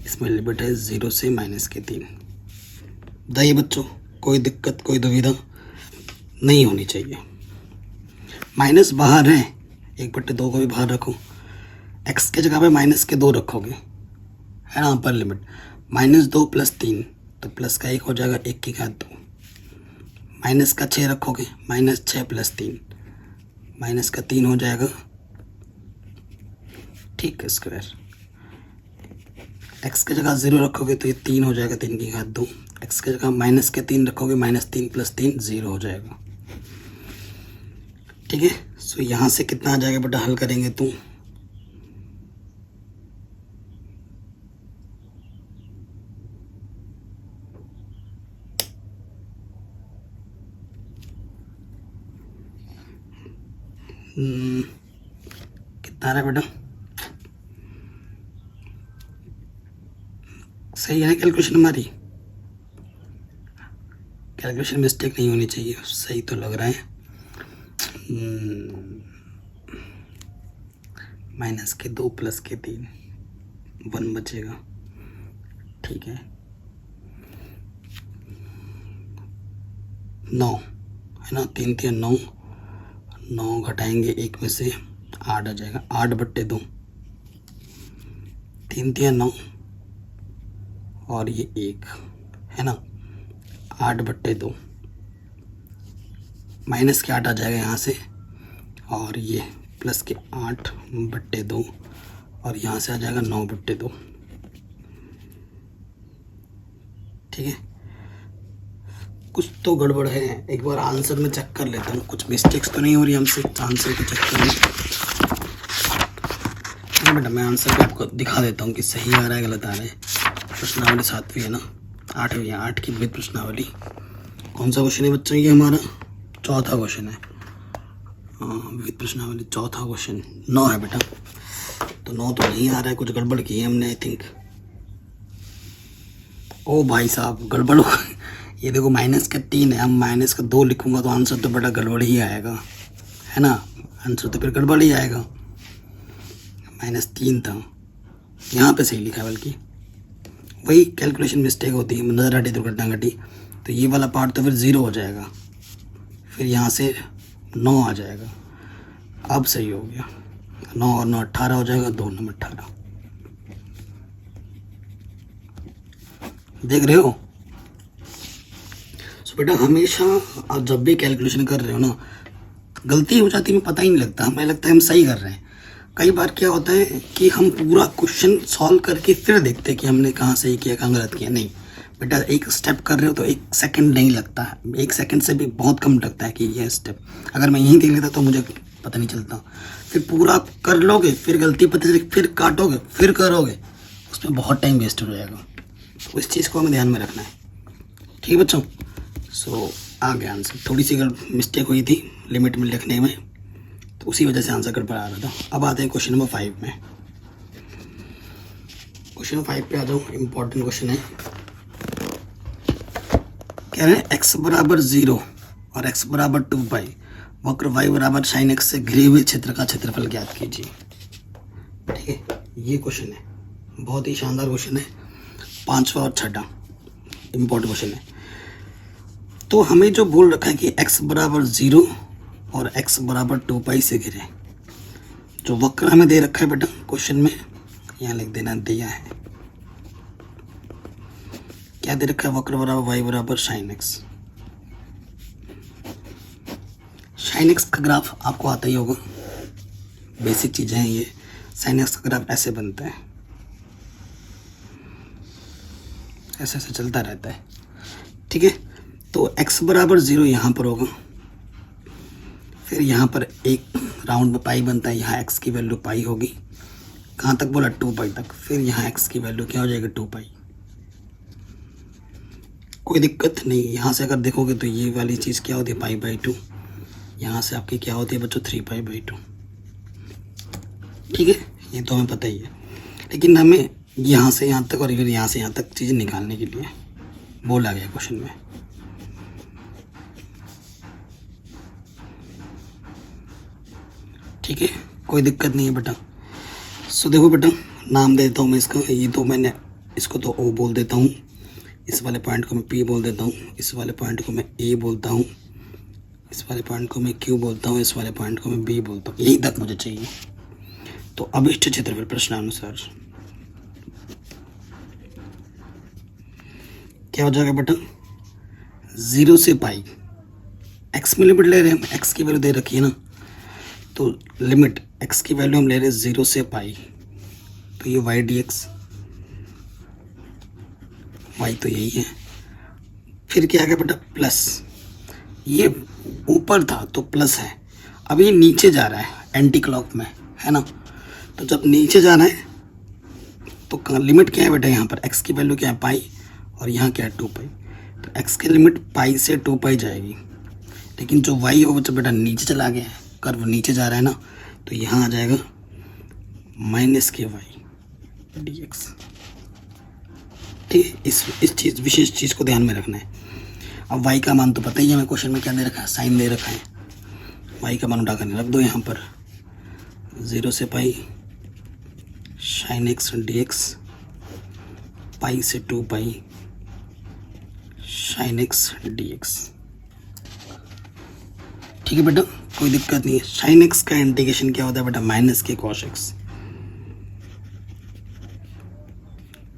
[SPEAKER 1] इसमें लिमिट है 0 से -3। बताइए बच्चों, कोई दिक्कत, कोई दुविधा नहीं होनी चाहिए। माइनस बाहर है, 1/2 को भी बाहर रखो। x के जगह पे -2 रखोगे, है ना, अपर लिमिट। -2 + 3 तो प्लस का 1 हो जाएगा, 1 की घात 2। माइनस का 6 रखोगे, -6 + 3, माइनस का 3 हो जाएगा, ठीक है, स्क्वायर। x की जगह 0 रखोगे तो ये 3 हो जाएगा, 3 की घात 2। x की जगह -3 रखोगे, -3 + 3 0 हो जाएगा, ठीक है। सो यहाँ से कितना आ जाएगा बेटा, हल करेंगे तो कितना आ रहा है बेटा, सही है ना कैलकुलेशन हमारी? कैलकुलेशन मिस्टेक नहीं होनी चाहिए, सही तो लग रहा है। -2 + 3 1 बचेगा, ठीक है। 9 है ना, 3 3 9, 9 घटाएंगे 1 में से 8 आ जाएगा, 8/2, 3 3 9 और ये 1 है ना, 8/2, माइनस के 8 आ जाएगा यहाँ से, और ये प्लस के 8/2, और यहाँ से आ जाएगा 9/2, ठीक है। कुछ तो गड़बड़ है, एक बार आंसर में चेक कर लेता हूँ, कुछ मिस्टेक्स तो नहीं हो रही हमसे आंसर को चेक करने। बेटा मैं आंसर को आपको दिखा देता हूँ कि सही आ रहा है गलत आ रहा है। प्रश्नावली 7वीं है ना, 8वीं है, 8 की विविध प्रश्नावली। कौन सा क्वेश्चन है बच्चों, ये हमारा चौथा क्वेश्चन है। विविध प्रश्नावली चौथा क्वेश्चन 9 है बेटा, तो 9 तो नहीं आ रहा है, कुछ गड़बड़ की है हमने आई थिंक। ओ भाई साहब गड़बड़ हो, ये देखो -3 है, हम -2 लिखूंगा तो आंसर तो बेटा गड़बड़ ही आएगा, है ना, आंसर तो फिर गड़बड़ ही आएगा। -3 था, यहाँ पे सही लिखा है, बल्कि वही कैलकुलेशन मिस्टेक होती है, नज़र हटी दुर्घटना घटी, तो ये वाला पार्ट तो फिर 0 हो जाएगा, फिर यहाँ से 9 आ जाएगा। अब सही हो गया, 9 और 9 18 हो जाएगा, 2 9 18। देख रहे हो? सो बेटा हमेशा आप जब भी कैलकुलेशन कर रहे हो ना, गलती हो जाती है, पता ही नहीं लगता, हमें लगता है हम सही कर रहे हैं। कई बार क्या होता है कि हम पूरा क्वेश्चन सॉल्व करके फिर देखते हैं कि हमने कहाँ सही किया, कहाँ गलत किया। नहीं बेटा, एक स्टेप कर रहे हो तो 1 सेकंड नहीं लगता है, 1 सेकंड से भी बहुत कम लगता है कि यह स्टेप अगर मैं यहीं देख लेता तो मुझे पता नहीं चलता। फिर पूरा कर लोगे, फिर गलती पता चले, फिर काटोगे, फिर करोगे, उसमें बहुत टाइम वेस्ट हो जाएगा। तो इस चीज़ को हमें ध्यान में रखना है, ठीक है बच्चों। सो आ गया आंसर, थोड़ी सी मिस्टेक हुई थी लिमिट में लिखने में, तो उसी वजह से आंसर गड़बड़ आ रहा था। अब आते हैं क्वेश्चन नंबर 5 में। क्वेश्चन 5 पे आ जाओ, इम्पोर्टेंट क्वेश्चन है। कह रहे हैं x = 0 और x = 2π, वक्र y = sin x से घिरे हुए क्षेत्र का क्षेत्रफल ज्ञात कीजिए, ठीक है। ये क्वेश्चन है, बहुत ही शानदार क्वेश्चन है, 5वां और 6वां इम्पोर्टेंट क्वेश्चन है। तो हमें जो बोल रखा है कि x = 0 और x = 2π से घिरे, जो वक्र हमें दे रखा है बेटा क्वेश्चन में, यहाँ लिख देना दिया है क्या दे रखा है, वक्र बराबर वाई बराबर साइन एक्स। साइन एक्स का ग्राफ आपको आता ही होगा, बेसिक चीज़ें हैं ये। साइन एक्स का ग्राफ ऐसे बनता है, ऐसे ऐसे चलता रहता है, ठीक है। तो x बराबर 0 यहाँ पर होगा, फिर यहाँ पर एक राउंड में पाई बनता है, यहाँ x की वैल्यू पाई होगी, कहाँ तक बोला 2 पाई तक, फिर यहाँ x की वैल्यू क्या हो जाएगी 2 पाई। कोई दिक्कत नहीं, यहाँ से अगर देखोगे तो ये वाली चीज़ क्या होती है पाई बाई 2, यहाँ से आपकी क्या होती है बच्चों 3 पाई बाई 2, ठीक है। ये तो हमें पता ही है, लेकिन हमें यहाँ से यहाँ तक और फिर यहाँ से यहाँ तक चीज़ें निकालने के लिए बोला गया क्वेश्चन में। ठीक है, कोई दिक्कत नहीं है बेटा। सो देखो बेटा, नाम देता हूँ मैं इसका, ये तो मैंने इसको तो ओ बोल देता हूँ, इस वाले पॉइंट को मैं पी बोल देता हूँ, इस वाले पॉइंट को मैं ए बोलता हूँ, इस वाले पॉइंट को मैं क्यू बोलता हूँ, इस वाले पॉइंट को मैं बी बोलता हूँ। यही तक मुझे चाहिए। तो अभिष्ट क्षेत्रफल प्रश्नानुसार क्या हो जाएगा बेटा, 0 से पाई, एक्स में लिमिट ले रहे हैं हम, एक्स की वैल्यू दे रखी है ना, तो लिमिट एक्स की वैल्यू हम ले रहे हैं 0 से पाई, तो ये वाई डी एक्स, वाई तो यही है। फिर क्या आ गया बेटा प्लस, ये ऊपर था तो प्लस है, अब ये नीचे जा रहा है एंटी क्लॉक में, है ना। तो जब नीचे जाना है तो लिमिट क्या है बेटा, यहाँ पर एक्स की वैल्यू क्या है पाई, और यहाँ क्या है 2 पाई, तो एक्स की लिमिट पाई से 2 पाई जाएगी। लेकिन जो वाई है वो बच्चा बेटा नीचे चला गया है, कर्व नीचे जा रहा है ना, तो यहाँ आ जाएगा माइनस के वाई डी एक्स, ठीक है। इस चीज़ विशेष चीज़ को ध्यान में रखना है। अब वाई का मान तो पता ही है, हमें क्वेश्चन में क्या दे रखा है, साइन दे रखा है, वाई का मान उठा कर रख दो यहाँ पर, 0 से pi sine x d x, pi से 2 pi sine x d x, ठीक है बेटा, कोई दिक्कत नहीं है। साइन एक्स का इंटीग्रेशन क्या होता है बेटा, माइनस के कॉस एक्स,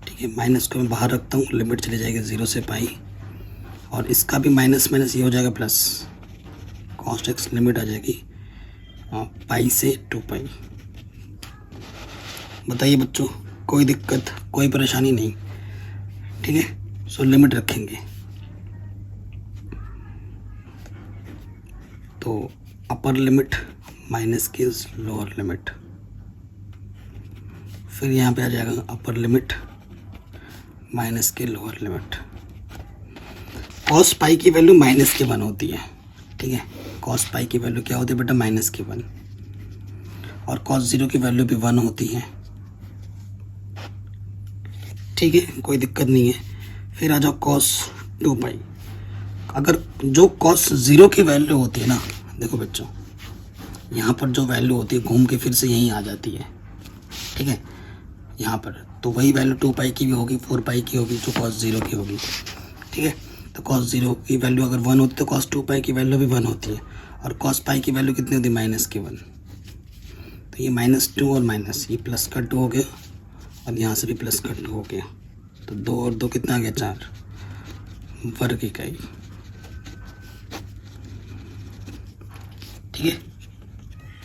[SPEAKER 1] ठीक है। माइनस को मैं बाहर रखता हूँ, लिमिट चली जाएगी 0 से पाई, और इसका भी माइनस माइनस ये हो जाएगा प्लस, कॉस एक्स लिमिट आ जाएगी पाई से 2 पाई। बताइए बच्चों, कोई दिक्कत कोई परेशानी नहीं, ठीक है। सो लिमिट रखेंगे, तो अपर लिमिट माइनस की लोअर लिमिट, फिर यहाँ पे आ जाएगा अपर लिमिट माइनस के लोअर लिमिट। कॉस पाई की वैल्यू माइनस के 1 होती है, ठीक है। कॉस पाई की वैल्यू क्या होती है बेटा, माइनस के 1, और कॉस 0 की वैल्यू भी 1 होती है, ठीक है, कोई दिक्कत नहीं है। फिर आ जाओ कॉस 2 पाई, अगर जो कॉस 0 की वैल्यू होती है ना, देखो बच्चों यहाँ पर जो वैल्यू होती है घूम के फिर से यहीं आ जाती है, ठीक है। यहाँ पर तो वही वैल्यू 2 पाई की भी होगी, 4 पाई की होगी, जो कॉस 0 की होगी, ठीक है। तो कॉस 0 की वैल्यू अगर 1 होती है तो कॉस 2 पाई की वैल्यू भी 1 होती है, और कॉस पाई की वैल्यू कितनी होती है, माइनस के 1। तो ये -2 और माइनस, ये प्लस का 2 हो गया, और यहाँ से भी प्लस का 2 हो गया, तो 2 और 2 कितना आ गया 4 वर्ग इकाई, ठीक है।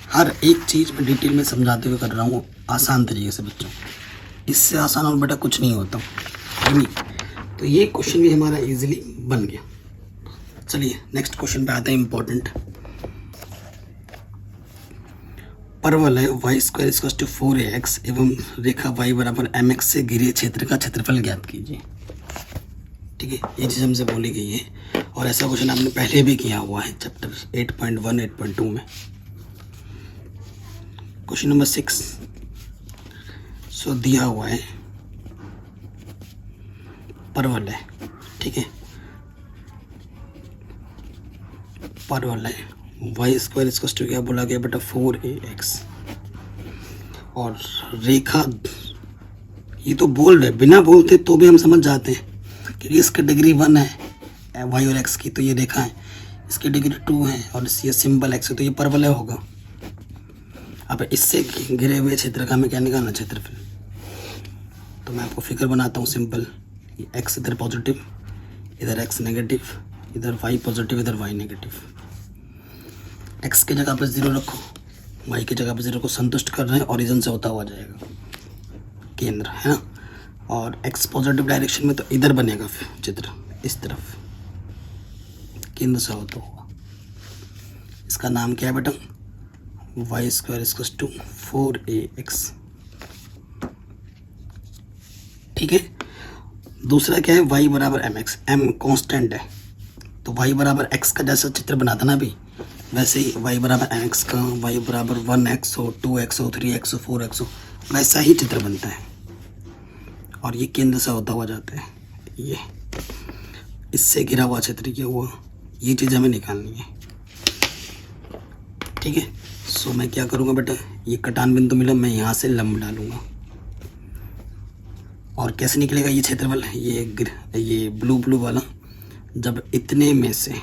[SPEAKER 1] हर एक चीज़ में डिटेल में समझाते हुए कर रहा हूँ आसान तरीके से बच्चों, इससे आसान और बेटा कुछ नहीं होता, नहीं। तो ये क्वेश्चन भी हमारा इजीली बन गया। चलिए नेक्स्ट क्वेश्चन पे आते हैं, इम्पोर्टेंट। परवल है y² = 4ax एवं रेखा y बराबर mx से घिरे क्षेत्र का क्षेत्रफल ज्ञात कीजिए, ठीक है। ये चीज़ हमसे बोली गई है, और ऐसा क्वेश्चन आपने पहले भी किया हुआ है चैप्टर 8.1 8.2 में। क्वेश्चन नंबर 6 सो दिया हुआ है, परवल है, ठीक है, परवल है y² क्या बोला गया बेटा 4ax, और रेखा, ये तो बोल रहे बिना बोलते तो भी हम समझ जाते हैं कि इसकी डिग्री 1 है y और x की, तो ये रेखा है, इसकी डिग्री 2 है, और ये सिंबल x है, तो ये परवलय होगा। अब इससे घिरे हुए क्षेत्र का हमें क्या निकालना, क्षेत्रफल। तो मैं आपको फिगर बनाता हूँ सिंपल, ये x इधर पॉजिटिव, इधर x नेगेटिव, इधर y पॉजिटिव, इधर y नेगेटिव। x की जगह पे 0 रखो, y की जगह पे 0 को संतुष्ट कर रहे हैं, ओरिजिन से होता हुआ जाएगा केंद्र, है ना। और x पॉजिटिव डायरेक्शन में तो इधर बनेगा फिर चित्र, इस तरफ केंद्र से होता हुआ। इसका नाम क्या है बेटा, y square equals to 4ax। ठीक है। दूसरा क्या है, y बराबर mx, m कांस्टेंट है, तो y बराबर x का जैसा चित्र बना था ना अभी, वैसे ही y बराबर mx का, y बराबर 1x हो, 2x हो, 3x हो, 4x हो, वैसा ही चित्र बनता है। और ये केंद्र से होता हुआ जाता है, ये इससे घिरा हुआ क्षेत्र क्या हुआ, ये चीज़ हमें निकालनी है। ठीक है। सो मैं क्या करूँगा बेटा, ये कटान बिंदु मिला, मैं यहाँ से लंब डालूँगा। और कैसे निकलेगा ये क्षेत्रफल, ये ब्लू वाला, जब इतने में से,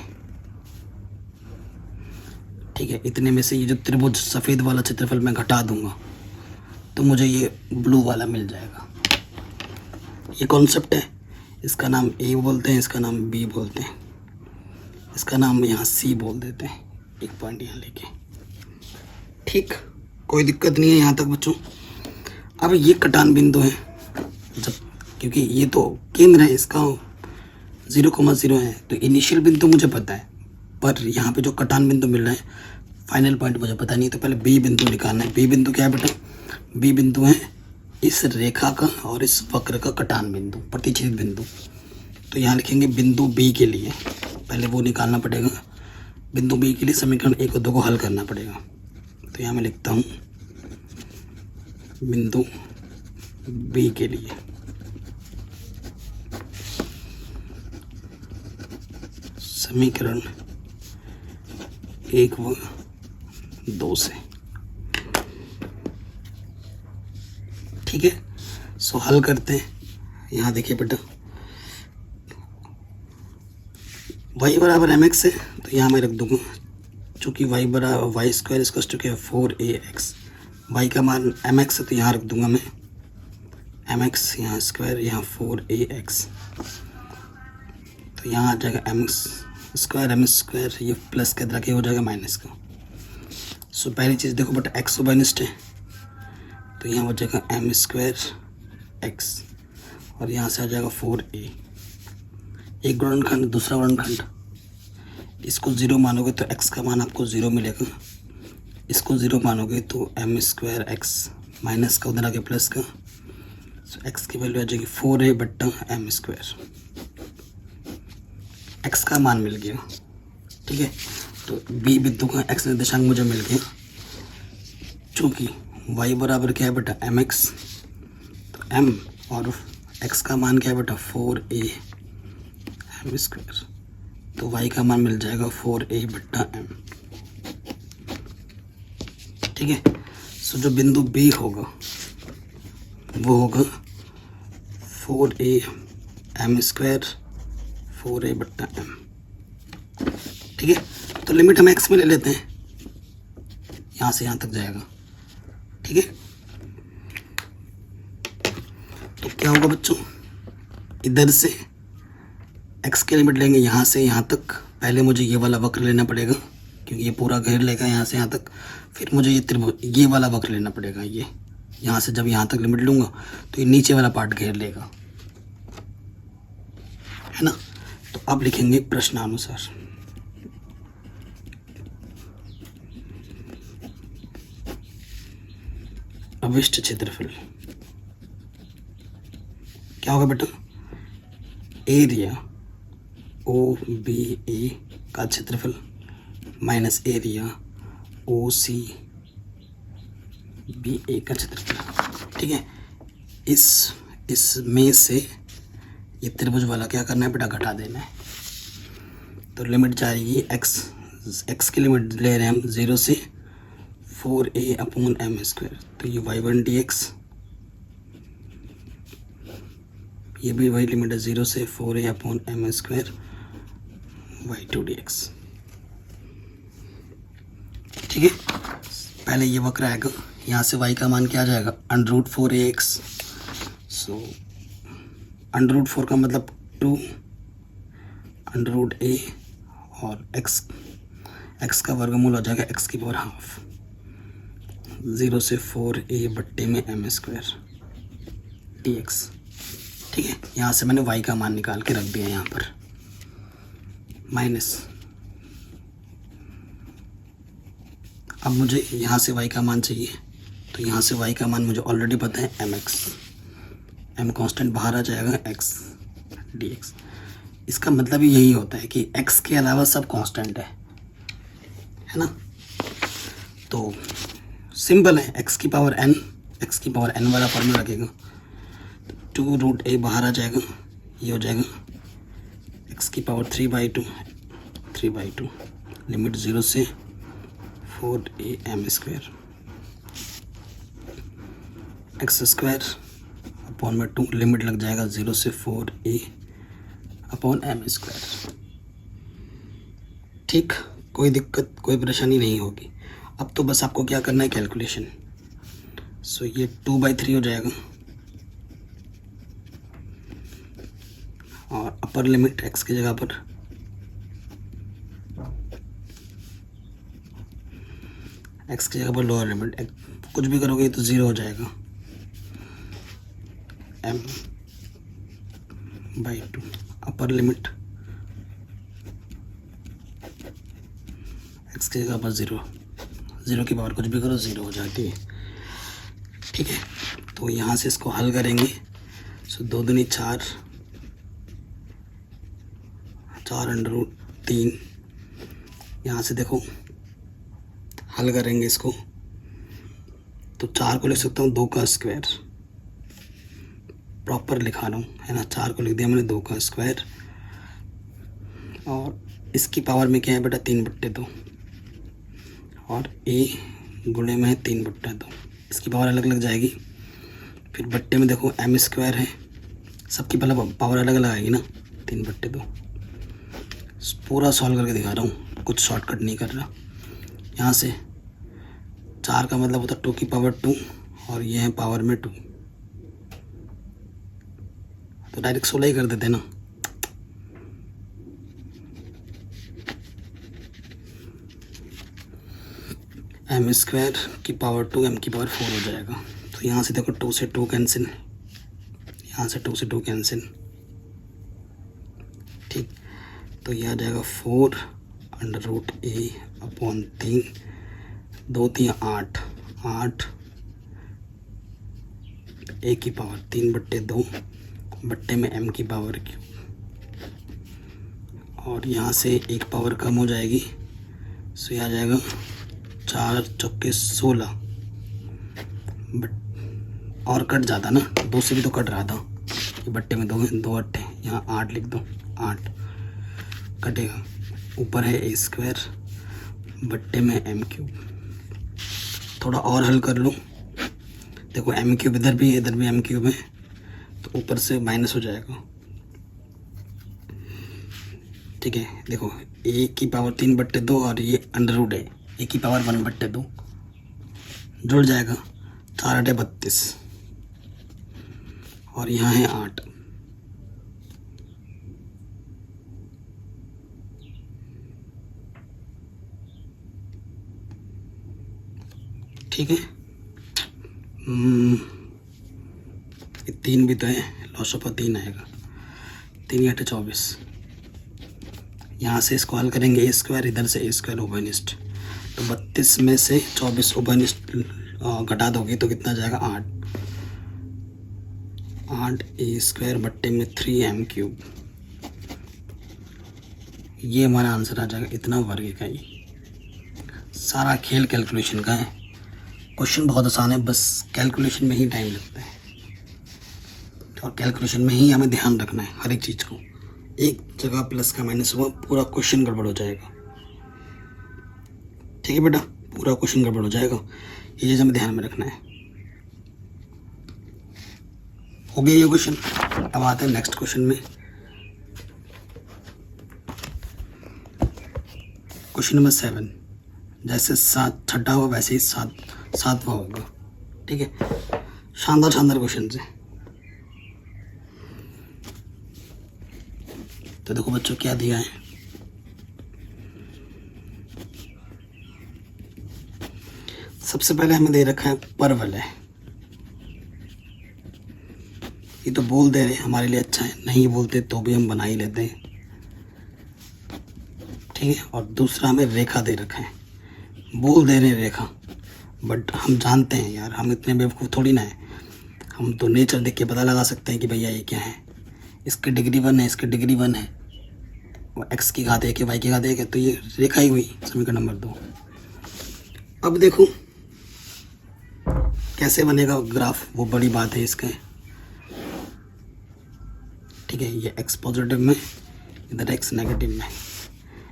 [SPEAKER 1] ठीक है, इतने में से ये जो त्रिभुज सफ़ेद वाला क्षेत्रफल मैं घटा दूंगा तो मुझे ये ब्लू वाला मिल जाएगा। ये कॉन्सेप्ट है, इसका नाम ए बोलते हैं, इसका नाम बी बोलते हैं, इसका नाम यहाँ सी बोल देते हैं, एक पॉइंट यहाँ लेके। ठीक, कोई दिक्कत नहीं है यहाँ तक बच्चों। अब ये कटान बिंदु है, जब क्योंकि ये तो केंद्र है, इसका 0,0 है, तो इनिशियल बिंदु मुझे पता है, पर यहाँ पे जो कटान बिंदु मिल रहा है, फाइनल पॉइंट मुझे पता नहीं। तो पहले बी बिंदु निकालना है। बी बिंदु क्या है बेटा, बी बिंदु है इस रेखा का और इस वक्र का कटान बिंदु, प्रतिच्छेद बिंदु। तो यहाँ लिखेंगे बिंदु बी के लिए, पहले वो निकालना पड़ेगा। बिंदु बी के लिए समीकरण 1 और 2 को हल करना पड़ेगा। तो यहाँ मैं लिखता हूँ बिंदु बी के लिए समीकरण 1 व 2 से। ठीक है। सो हल करते हैं। यहाँ देखिए बेटा, y बराबर mx है, तो यहाँ मैं रख दूंगा, चूँकि y बराबर वाई स्क्वायर इसका टू क्या 4ax, y का मान mx है तो यहाँ रख दूंगा मैं mx, यहाँ स्क्वायर, यहाँ 4ax, तो यहाँ आ जाएगा mx स्क्वायर, ये प्लस के तरह के हो जाएगा माइनस का। सो पहली चीज़ देखो बेटा, x सुबनिष्ठ है, तो यहाँ हो जाएगा m स्क्वायर x, और यहाँ से आ जाएगा 4a। एक गुणनखंड, दूसरा गुणनखंड, इसको 0 मानोगे तो x का मान आपको 0 मिलेगा, इसको 0 मानोगे तो m स्क्वायर x, माइनस का उधर आगे प्लस का, सो x की वैल्यू आ जाएगी 4a बट्टा m स्क्वायर। x का मान मिल गया। ठीक है। तो b बिंदु का x निर्देशांक मुझे मिल गया, चूँकि y बराबर क्या है बेटा mx, तो m और x का मान क्या है बेटा 4a m स्क्वायर, तो y का मान मिल जाएगा 4a बट्टा m। ठीक है। सो जो बिंदु b होगा वो होगा 4a m स्क्वायर 4a बट्टा m। ठीक है। तो लिमिट हम x में ले लेते हैं, यहाँ से यहाँ तक जाएगा। ठीक है। तो क्या होगा बच्चों, इधर से x की लिमिट लेंगे यहाँ से यहाँ तक। पहले मुझे ये वाला वक्र लेना पड़ेगा क्योंकि ये पूरा घेर लेगा यहाँ से यहाँ तक, फिर मुझे ये त्रिभुज ये वाला वक्र लेना पड़ेगा। ये यहाँ से जब यहाँ तक लिमिट लूँगा तो ये नीचे वाला पार्ट घेर लेगा, है ना। तो अब लिखेंगे प्रश्नानुसार। अविष्ट क्षेत्रफल क्या होगा बेटा, एरिया ओ बी ए का क्षेत्रफल माइनस एरिया ओ सी बी ए का क्षेत्रफल। ठीक है। इसमें से ये त्रिभुज वाला क्या करना है बेटा, घटा देना है। तो लिमिट जाएगी x की लिमिट ले रहे हैं हम 0 से 4a अपॉन m स्क्वायर, तो ये y1 dx, ये भी वही लिमिट है 0 से 4a upon m square y2 dx। ठीक है। पहले ये वक्र आएगा, यहाँ से y का मान क्या आ जाएगा √4ax, सो अंडर रूट 4 का मतलब 2 अंडर रूट ए और एक्स का वर्गमूल हो जाएगा एक्स की पावर हाफ 0 से 4a बट्टे में एम स्क्वायर dx। ठीक है, यहाँ से मैंने y का मान निकाल के रख दिया यहाँ पर माइनस। अब मुझे यहाँ से y का मान चाहिए, तो यहाँ से y का मान मुझे ऑलरेडी पता है mx, m कांस्टेंट बाहर आ जाएगा x dx। इसका मतलब ही यही होता है कि x के अलावा सब कांस्टेंट है ना। तो सिंपल है, x की पावर n वाला फॉर्मूला रखेगा, 2 रूट a बाहर आ जाएगा, ये हो जाएगा x की पावर 3/2 लिमिट 0 से 4a m square x square upon में 2 लिमिट लग जाएगा 0 से 4a अपॉन m स्क्वायर। ठीक, कोई दिक्कत कोई परेशानी नहीं होगी। अब तो बस आपको क्या करना है, कैलकुलेशन। सो ये 2/3 हो जाएगा और अपर लिमिट x की जगह पर लोअर लिमिट कुछ भी करोगे तो 0 हो जाएगा m/2 अपर लिमिट x की जगह पर 0 की पावर कुछ भी करो 0 हो जाती है। ठीक है, तो यहाँ से इसको हल करेंगे। सो 2 दूनी 4 अंडर रूट 3, यहाँ से देखो हल करेंगे इसको तो 4 को लिख सकता हूँ 2 का स्क्वायर, प्रॉपर लिखा रहा हूँ है ना। 4 को लिख दिया मैंने 2 का स्क्वायर और इसकी पावर में क्या है बेटा 3/2 और a गुणे में है 3/2, इसकी पावर अलग लग जाएगी। फिर बट्टे में देखो m स्क्वायर है, सबकी पहले पावर अलग अलग आएगी ना 3/2। पूरा सॉल्व करके दिखा रहा हूँ, कुछ शॉर्टकट नहीं कर रहा। यहाँ से 4 का मतलब होता है 2 की पावर 2 और ये है पावर में 2, तो डायरेक्ट 16 ही कर देते ना। m स्क्वायर की पावर 2 m की पावर 4 हो जाएगा। तो यहाँ से देखो 2 से 2 कैंसिल, यहाँ से 2 से 2 कैंसिल। ठीक, तो यह आ जाएगा 4 under root a upon 3, 2 3 8 a की पावर 3/2 बट्टे में m की पावर क्यूब, और यहाँ से एक पावर कम हो जाएगी। सो यह आ जाएगा 4 चौके 16 और कट जाता ना, 2 से भी तो कट रहा था, ये बट्टे में 2 अट्ठे, यहाँ 8 लिख दो, 8 कटेगा। ऊपर है a स्क्वायर बट्टे में m क्यूब। थोड़ा और हल कर लो, देखो m क्यूब इधर भी m क्यूब है, तो ऊपर से माइनस हो जाएगा। ठीक है, देखो a की पावर 3/2 और ये अंडर रूट है, a की पावर 1/2 जुड़ जाएगा, 4 8 32 और यहाँ है 8। ठीक है, 3 भी तो है, लॉस ऑफ 3 आएगा, 3 8 24। यहाँ से इसको हल करेंगे a स्क्वायर, इधर से a स्क्वायर ओवरनिस्ट, तो 32 में से 24 ओवरनिस्ट घटा दोगे तो कितना जाएगा 8 a स्क्वायर बट्टे में 3m क्यूब। ये हमारा आंसर आ जाएगा, इतना वर्ग का। ये सारा खेल कैलकुलेशन का है। क्वेश्चन बहुत आसान है, बस कैलकुलेशन में ही टाइम लगता है और कैलकुलेशन में ही हमें ध्यान रखना है हर एक चीज़ को। एक जगह प्लस का माइनस हुआ, पूरा क्वेश्चन गड़बड़ हो जाएगा। ठीक है बेटा, पूरा क्वेश्चन गड़बड़ हो जाएगा, ये चीज़ हमें ध्यान में रखना है। हो गया ये क्वेश्चन। अब आते हैं नेक्स्ट क्वेश्चन में। क्वेश्चन नंबर 7, जैसे 7 छठा हुआ वैसे ही 7वां होगा। ठीक है, शानदार क्वेश्चन है। तो देखो बच्चों क्या दिया है, सबसे पहले हमें दे रखा है परवल है। ये तो बोल दे रहे हमारे लिए अच्छा है, नहीं बोलते तो भी हम बना ही लेते हैं, ठीक है। और दूसरा हमें रेखा दे रखा है, बोल दे रहे रेखा, बट हम जानते हैं यार, हम इतने बेवकूफ़ थोड़ी ना है, हम तो नेचर देख के पता लगा सकते हैं कि भैया ये क्या है, इसकी डिग्री 1 है, इसकी डिग्री 1 है, एक्स की घात 1 है, वाई की घात 1 है, तो ये रेखा ही हुई समीकरण नंबर 2। अब देखो कैसे बनेगा ग्राफ, वो बड़ी बात है इसके, ठीक है। ये एक्स पॉजिटिव में, इधर एक्स नेगेटिव में,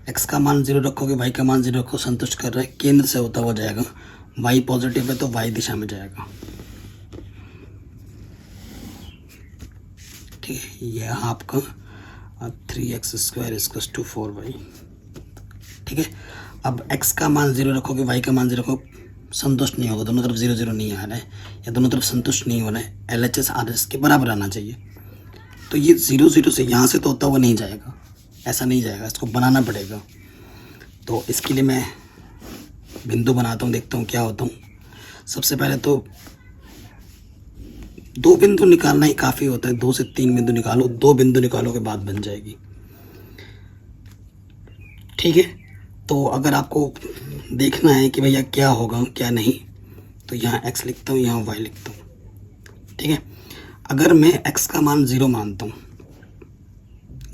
[SPEAKER 1] एक्स का मान 0 रखोगे, वाई का मान 0 रखो, संतुष्ट कर रहा है, केंद्र से होता हुआ जाएगा। वाई पॉजिटिव है तो वाई दिशा में जाएगा, ठीक है। यह आपका 3x² = 4y, ठीक है। अब x का मान 0 रखोगे, y का मान 0 रखो, संतुष्ट नहीं होगा, दोनों तरफ 0 0 नहीं आ रहा है, या दोनों तरफ संतुष्ट नहीं हो रहा है, LHS RHS के बराबर आना चाहिए। तो ये 0 0 से यहाँ से तो होता हुआ नहीं जाएगा, ऐसा नहीं जाएगा, इसको बनाना पड़ेगा। तो इसके लिए मैं बिंदु बनाता हूँ, देखता हूँ क्या होता हूँ। सबसे पहले तो 2 बिंदु निकालना ही काफ़ी होता है, 2 से 3 बिंदु निकालो, 2 बिंदु निकालो के बाद बन जाएगी, ठीक है। तो अगर आपको देखना है कि भैया क्या होगा क्या नहीं, तो यहाँ x लिखता हूँ, यहाँ y लिखता हूँ, ठीक है। अगर मैं x का मान 0 मानता हूँ,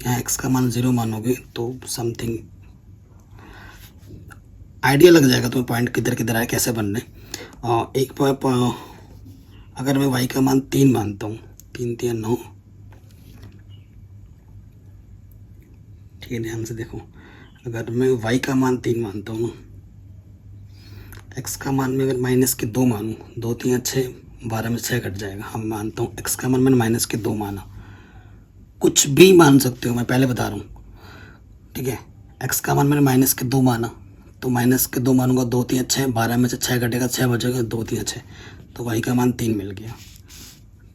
[SPEAKER 1] यहाँ x का मान 0 मानोगे तो समथिंग आइडिया लग जाएगा तुम्हें पॉइंट किधर किधर आए, कैसे बनने। अगर मैं y का मान 3 मानता हूँ, 3 3 9, ठीक है, ध्यान से देखो। अगर मैं y का मान 3 मानता हूँ, x का मान में अगर -2 मानूँ, 2 3 6, 12 में 6 कट जाएगा। हम मानता हूँ x का मान मैंने -2 माना, कुछ भी मान सकते हो, मैं पहले बता रहा हूँ, ठीक है। x का मान मैंने -2 माना, तो -2 मानूंगा, 2 3 6, 12 में से 6 कटेगा, 6 बचेगा, 2 3 6, तो y का मान 3 मिल गया,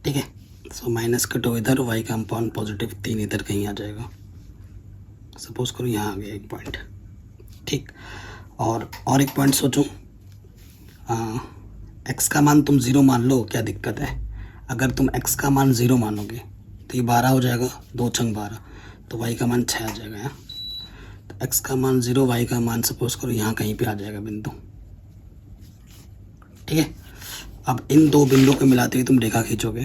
[SPEAKER 1] ठीक है। सो -2 इधर, y का मान पॉजिटिव 3 इधर कहीं आ जाएगा। सपोज करो यहाँ आ गया एक पॉइंट, ठीक। और एक पॉइंट सोचो, x का मान तुम 0 मान लो, क्या दिक्कत है। अगर तुम x का मान 0 मानोगे तो ये 12 हो जाएगा, 2 छंग 12, तो y का मान 6 आ जाएगा यहाँ। तो x का मान 0, y का मान सपोज करो यहाँ कहीं पे आ जाएगा बिंदु, ठीक है। अब इन 2 बिंदुओं को मिलाते हुए तुम रेखा खींचोगे,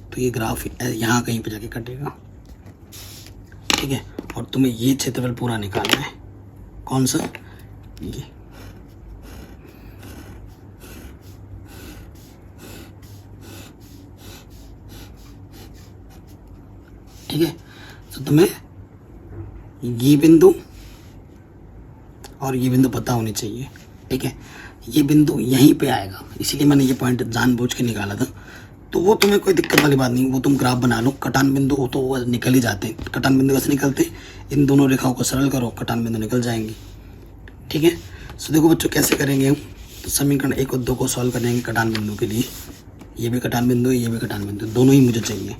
[SPEAKER 1] तो ये ग्राफ यहाँ कहीं पे जाके कटेगा, ठीक है। और तुम्हें ये क्षेत्रफल पूरा निकालना है, कौन सा, ये, ठीक है। तो तुम्हें ये बिंदु और ये बिंदु पता होनी चाहिए, ठीक है। ये बिंदु यहीं पे आएगा, इसीलिए मैंने ये पॉइंट जानबूझ के निकाला था। तो वो तुम्हें कोई दिक्कत वाली बात नहीं, वो तुम ग्राफ बना लो, कटान बिंदु हो तो वो निकल ही जाते हैं। कटान बिंदु कैसे निकलते, इन दोनों रेखाओं को सरल करो, कटान बिंदु निकल जाएंगे, ठीक है। सो देखो बच्चों कैसे करेंगे हम, तो समीकरण 1 और 2 को सॉल्व करेंगे कटान बिंदु के लिए। ये भी कटान बिंदु है, ये भी कटान बिंदु, दोनों ही मुझे चाहिए।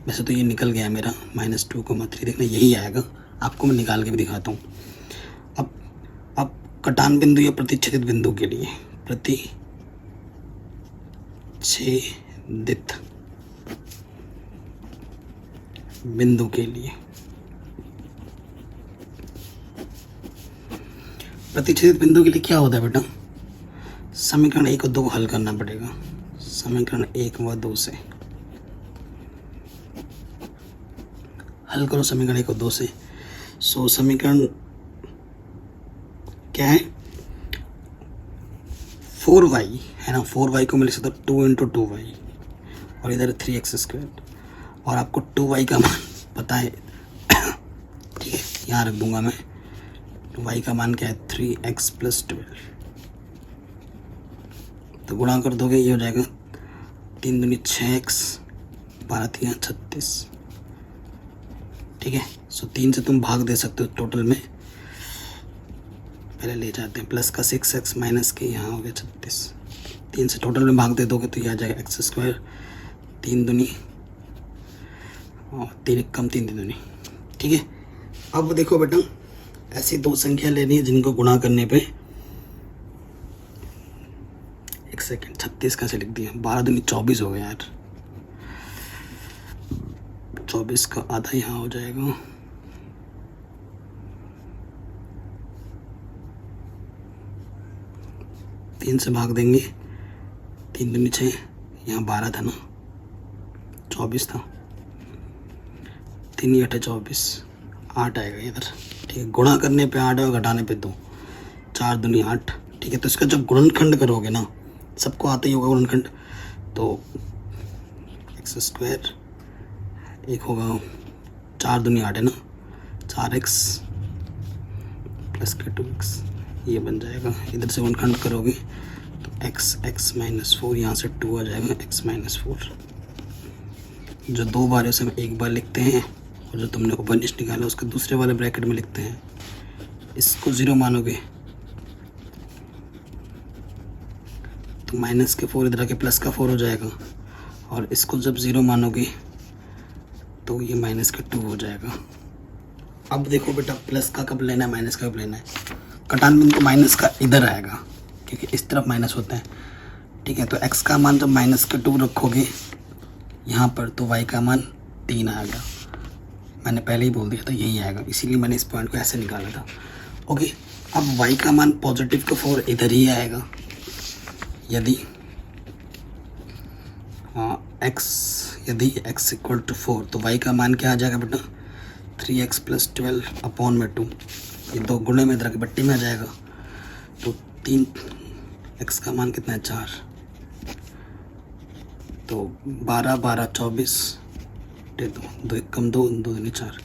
[SPEAKER 1] वैसे तो ये निकल गया मेरा -2,3, देखना यही आएगा, आपको मैं निकाल के भी दिखाता हूँ। अब कटान बिंदु या प्रतिच्छेदित बिंदु के लिए, प्रतिच्छेदित बिंदु के लिए, प्रतिच्छेदित बिंदु के लिए क्या होता है बेटा, समीकरण 1 और 2 को हल करना पड़ेगा। समीकरण 1 व 2 से हल करो, समीकरण 1 और 2 से। सो समीकरण क्या है, 4y है ना, 4y को मिल सकता है 2 × 2y, और इधर 3x², और आपको 2y का मान पता है, ठीक है, यहाँ रख दूंगा मैं। y का मान क्या है, 3x + 12, तो गुणा कर दोगे, ये हो जाएगा 3 दूनी 6x, 12 3 36, ठीक है। सो 3 से तुम भाग दे सकते हो टोटल में, पहले ले जाते हैं, प्लस का 6x माइनस के यहाँ हो गया 36, 3 से टोटल में भाग दे दोगे तो ये आ जाएगा x² 3 दूनी और 3 एक कम 3 दूनी, ठीक है। अब देखो बेटा, ऐसी दो संख्या लेनी है जिनको गुणा करने पे, एक सेकेंड, 36 कैसे लिख दिया, 12 दूनी 24 हो गया यार, 24 का आधा यहाँ हो जाएगा, 3 से भाग देंगे, 3 दूनी 6, यहाँ 12 था ना, 24 था, 3 8 24, 8 आएगा इधर, ठीक है। गुणा करने पे 8 और घटाने पे 2, 4 दूनी 8, ठीक है। तो इसका जब गुणनखंड करोगे ना, सबको आता ही होगा गुणनखंड, तो एक्स स्क्वायर एक होगा, 4 दूनी 8 है ना, 4x प्लस के 2x, ये बन जाएगा। इधर से गुणनखंड करोगे तो x माइनस 4, यहाँ से 2 आ जाएगा, x माइनस 4। जो दो बार है उसे हम एक बार लिखते हैं, और जो तुमने ऊपर नीचे निकाला उसके दूसरे वाले ब्रैकेट में लिखते हैं। इसको 0 मानोगे तो माइनस के 4 इधर आके प्लस का 4 हो जाएगा, और इसको जब 0 मानोगे तो ये माइनस का 2 हो जाएगा। अब देखो बेटा, प्लस का कब लेना है, माइनस का कब लेना है। कटान बिंदु माइनस का इधर आएगा क्योंकि इस तरफ माइनस होता है, ठीक है। तो x का मान जब माइनस का 2 रखोगे यहाँ पर, तो y का मान 3 आएगा। मैंने पहले ही बोल दिया था यही आएगा, इसीलिए मैंने इस पॉइंट को ऐसे निकाला था। ओके, अब y का मान पॉजिटिव का 4 इधर ही आएगा। यदि यदि x इक्वल टू 4, तो y का मान क्या आ जाएगा बेटा, 3x प्लस 12 अपॉन में 2, ये दो गुणे में इधर के बट्टी में आ जाएगा। तो 3x का मान कितना है, 4, तो 12 12 24, 2 एक कम 2, 2 दूनी 4,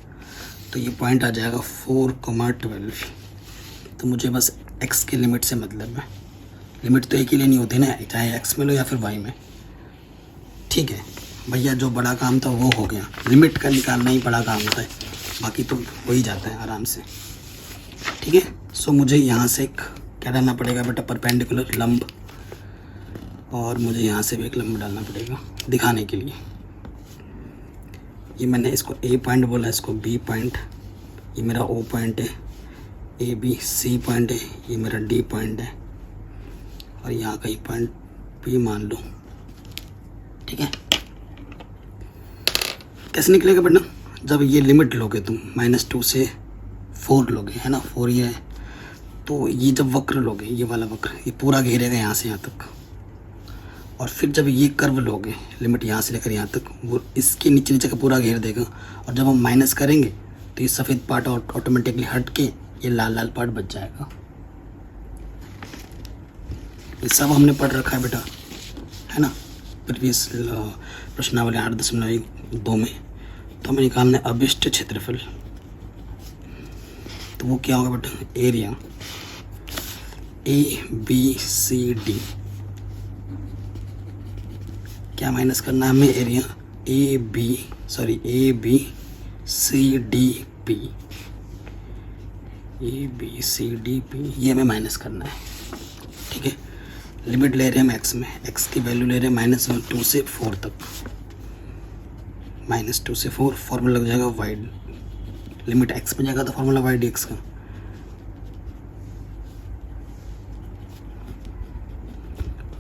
[SPEAKER 1] तो ये पॉइंट आ जाएगा 4,12। तो मुझे बस x की लिमिट से मतलब है, लिमिट तो एक ही लेनी होती है ना, चाहे x में लो या फिर y में, ठीक है भैया। जो बड़ा काम था वो हो गया, लिमिट का निकालना ही बड़ा काम होता है, बाकी तो हो ही जाता है आराम से, ठीक है। सो मुझे यहाँ से एक क्या डालना पड़ेगा बेटा, परपेंडिकुलर लंब, और मुझे यहाँ से भी एक लंब डालना पड़ेगा दिखाने के लिए। ये मैंने इसको A पॉइंट बोला, इसको B पॉइंट, ये मेरा O पॉइंट है, A B C पॉइंट है, ये मेरा D पॉइंट है, और यहाँ का ये पॉइंट B मान लो, ठीक है। कैसे निकलेगा बेटा, जब ये लिमिट लोगे तुम -2 से 4 लोगे, है ना, 4 ये है, तो ये जब वक्र लोगे, ये वाला वक्र ये पूरा घेरेगा यहाँ से यहाँ तक, और फिर जब ये कर्व लोगे, लिमिट यहाँ से लेकर यहाँ तक, वो इसके नीचे नीचे का पूरा घेर देगा, और जब हम माइनस करेंगे तो ये सफ़ेद पार्ट ऑटोमेटिकली हट के ये लाल लाल पार्ट बच जाएगा। ये सब हमने पढ़ रखा है बेटा, है ना, प्रीवियस प्रश्नावली 8.2 में। तो हमें निकालना है अभिष्ट क्षेत्रफल, तो वो क्या होगा बेटा, एरिया ABCD, क्या माइनस करना है हमें, एरिया ABCDP, ये हमें माइनस करना है, ठीक है। लिमिट ले रहे हैं हम x में, x की वैल्यू ले रहे हैं -2 से 4 तक, -2 से 4, फॉर्मूला लग जाएगा y, लिमिट x में जाएगा तो फॉर्मूला y dx का,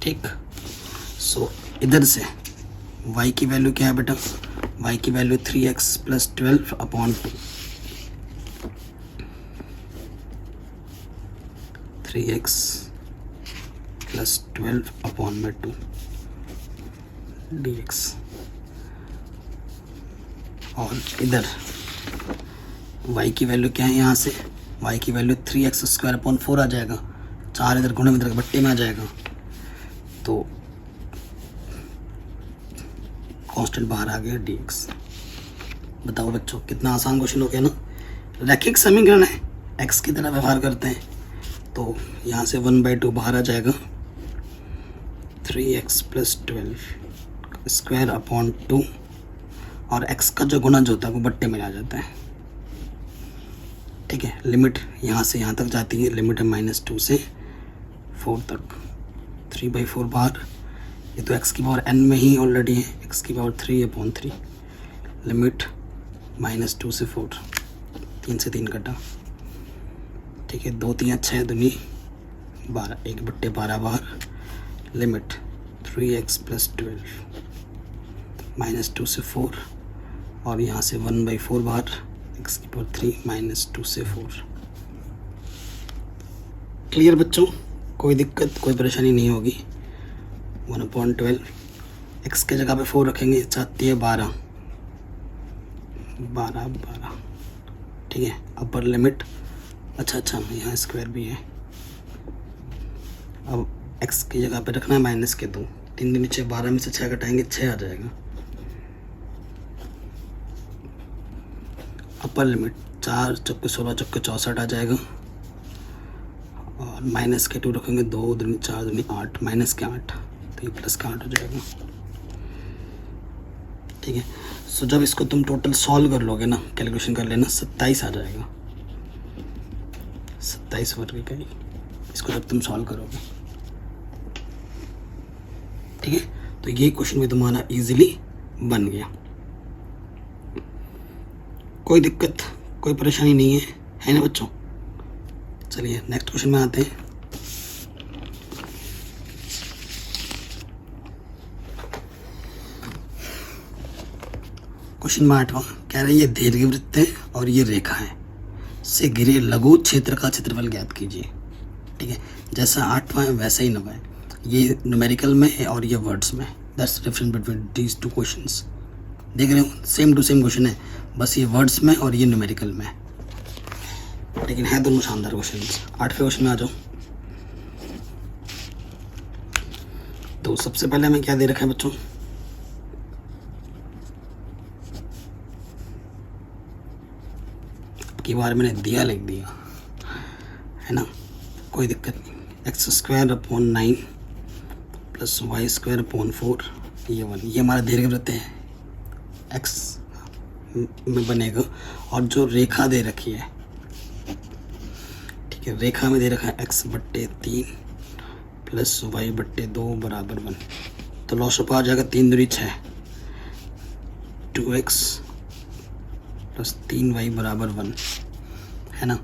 [SPEAKER 1] ठीक। सो इधर से y की वैल्यू क्या है बेटा, y की value 3x plus 12 upon 2, 3x plus 12 upon में 2 dx, और इधर y की वैल्यू क्या है, यहाँ से y की वैल्यू 3x स्क्वायर अपॉन 4 आ जाएगा, 4 इधर गुणे में इधर बट्टे में आ जाएगा, तो कांस्टेंट बाहर आ गया dx। बताओ बच्चों, कितना आसान क्वेश्चन हो गया ना। रैखिक समीकरण है, x की तरह व्यवहार करते हैं, तो यहाँ से 1/2 बाहर आ जाएगा, 3x प्लस 12 स्क्वायर अपॉन 2, और x का जो गुणज होता है वो बट्टे में आ जाता है, ठीक है। लिमिट यहाँ से यहाँ तक जाती है, लिमिट है -2 से 4 तक, 3/4 बाहर, ये तो x की पावर n में ही ऑलरेडी है, x की पावर 3/3 लिमिट -2 से 4, 3 से 3 कटा, ठीक है। 2 3 6 दूनी 12, 1/12 बाहर, लिमिट 3x + 12 -2 से 4 और यहाँ से 1/4 बाहर, x की पावर 3 -2 से 4। क्लियर बच्चों, कोई दिक्कत कोई परेशानी नहीं होगी। 1/12 x के जगह पे 4 रखेंगे, चाहती है 12, ठीक है। अपर लिमिट, अच्छा यहाँ स्क्वायर भी है। अब x की जगह पे रखना है -2, 3 दूनी 6, 12 में से 6 घटाएंगे 6 आ जाएगा। अपर लिमिट 4 चौके 16 चौके 64 आ जाएगा और -2 रखेंगे, 2 दूनी 4 दूनी 8, -8, तो ये +8 हो जाएगा, ठीक है। सो जब इसको तुम टोटल सॉल्व कर लोगे ना, कैलकुलेशन कर लेना, 27 आ जाएगा, 27 वर्ग इकाई, इसको जब तुम सॉल्व करोगे, ठीक है। तो ये क्वेश्चन भी तुम्हारा इजीली बन गया, कोई दिक्कत कोई परेशानी नहीं है ना बच्चों। चलिए नेक्स्ट क्वेश्चन में आते हैं। क्वेश्चन में 8वां कह रहे हैं ये दीर्घवृत्त है और ये रेखा है, से घिरे लघु क्षेत्र का क्षेत्रफल ज्ञात कीजिए, ठीक है। जैसा 8वां है वैसा ही 9वां है, ये न्यूमेरिकल में है और ये वर्ड्स में। That's difference between these 2 questions. देख रहे हो, सेम टू सेम क्वेश्चन है, बस ये वर्ड्स में और ये न्यूमेरिकल में, लेकिन है दोनों शानदार क्वेश्चंस। 8वें क्वेश्चन में आ जाओ। तो सबसे पहले हमें क्या दे रखा है बच्चों, की बार मैंने दिया लिख दिया है ना, कोई दिक्कत नहीं। x²/9 + y²/4 ये 1, ये हमारा दीर्घवृत्त है, x में बनेगा। और जो रेखा दे रखी है, ठीक है, रेखा में दे रखा है x/3 + y/2 = 1, तो लॉस ऑफ आ जाएगा 3 दूनी 6, 2x + 3y = 1, है ना।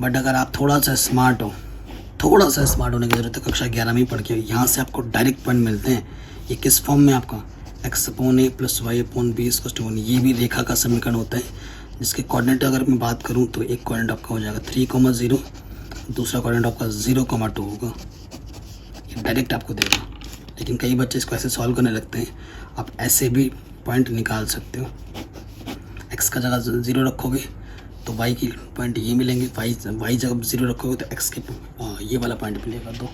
[SPEAKER 1] बट अगर आप थोड़ा सा स्मार्ट होने की ज़रूरत है, कक्षा 11 में पढ़ के यहाँ से आपको डायरेक्ट पॉइंट मिलते हैं। ये किस फॉर्म में आपका x/a + y/b = 1, ये भी रेखा का समीकरण होता है, जिसके कोऑर्डिनेट अगर मैं बात करूँ तो एक कोऑर्डिनेट आपका हो जाएगा 3,0, दूसरा कोऑर्डिनेट आपका 0,2 होगा, ये डायरेक्ट आपको देगा। लेकिन कई बच्चे इसको ऐसे सॉल्व करने लगते हैं, आप ऐसे भी पॉइंट निकाल सकते हो। x का जगह 0 रखोगे तो y की पॉइंट ये मिलेंगे, y जब 0 रखोगे तो x के ये वाला पॉइंट मिलेगा 2।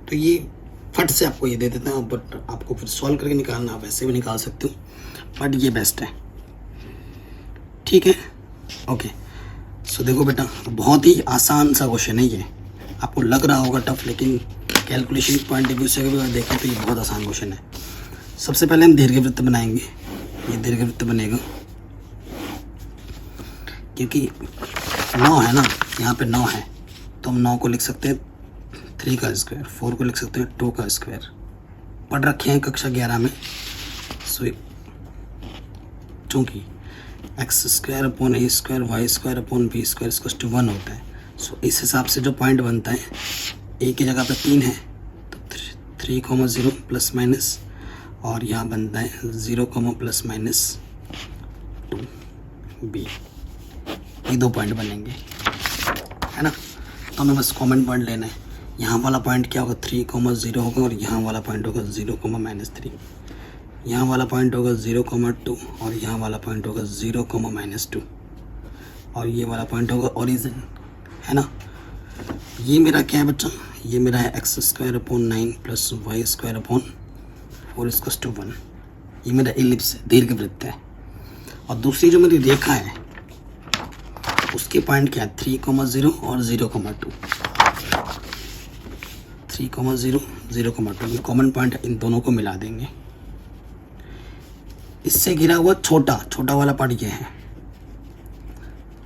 [SPEAKER 1] तो ये फट से आपको ये दे देता है, बट आपको फिर सॉल्व करके निकालना, आप ऐसे भी निकाल सकते हो, बट ये बेस्ट है, ठीक है। ओके, सो देखो बेटा, बहुत ही आसान सा क्वेश्चन है ये, आपको लग रहा होगा टफ, लेकिन कैलकुलेशन पॉइंट ऑफ व्यू से अगर देखें तो ये बहुत आसान क्वेश्चन है। सबसे पहले हम दीर्घवृत्त बनाएंगे, ये दीर्घवृत्त बनेगा, क्योंकि 9 है ना, यहाँ पे 9 है, तो हम 9 को लिख सकते हैं 3 का स्क्वायर, 4 को लिख सकते हैं 2 का स्क्वायर, पढ़ रखे हैं कक्षा 11 में। सो चूँकि x² / a² y² / b² = 1 होता है, सो इस हिसाब से जो पॉइंट बनता है, a की जगह पे 3 है तो 3,0 ± और यहाँ बनता है 0, ±2 b, ये 2 पॉइंट बनेंगे, है ना। तो हमें बस कॉमन पॉइंट लेना है, यहाँ वाला पॉइंट क्या होगा 3,0 होगा और यहाँ वाला पॉइंट होगा 0, -3, यहाँ वाला पॉइंट होगा 0,2 और यहाँ वाला पॉइंट होगा 0, -2 और ये वाला पॉइंट होगा ओरिजिन, है ना। ये मेरा क्या है बच्चा, ये मेरा है x²/9 + y²/4 = 1, ये मेरा एलिप्स है, दीर्घवृत्त है। और दूसरी जो मेरी रेखा है उसके पॉइंट क्या है 3,0 और 0,2, 3,0 0,2 कॉमन पॉइंट, इन दोनों को मिला देंगे। इससे घिरा हुआ छोटा वाला पार्ट ये है,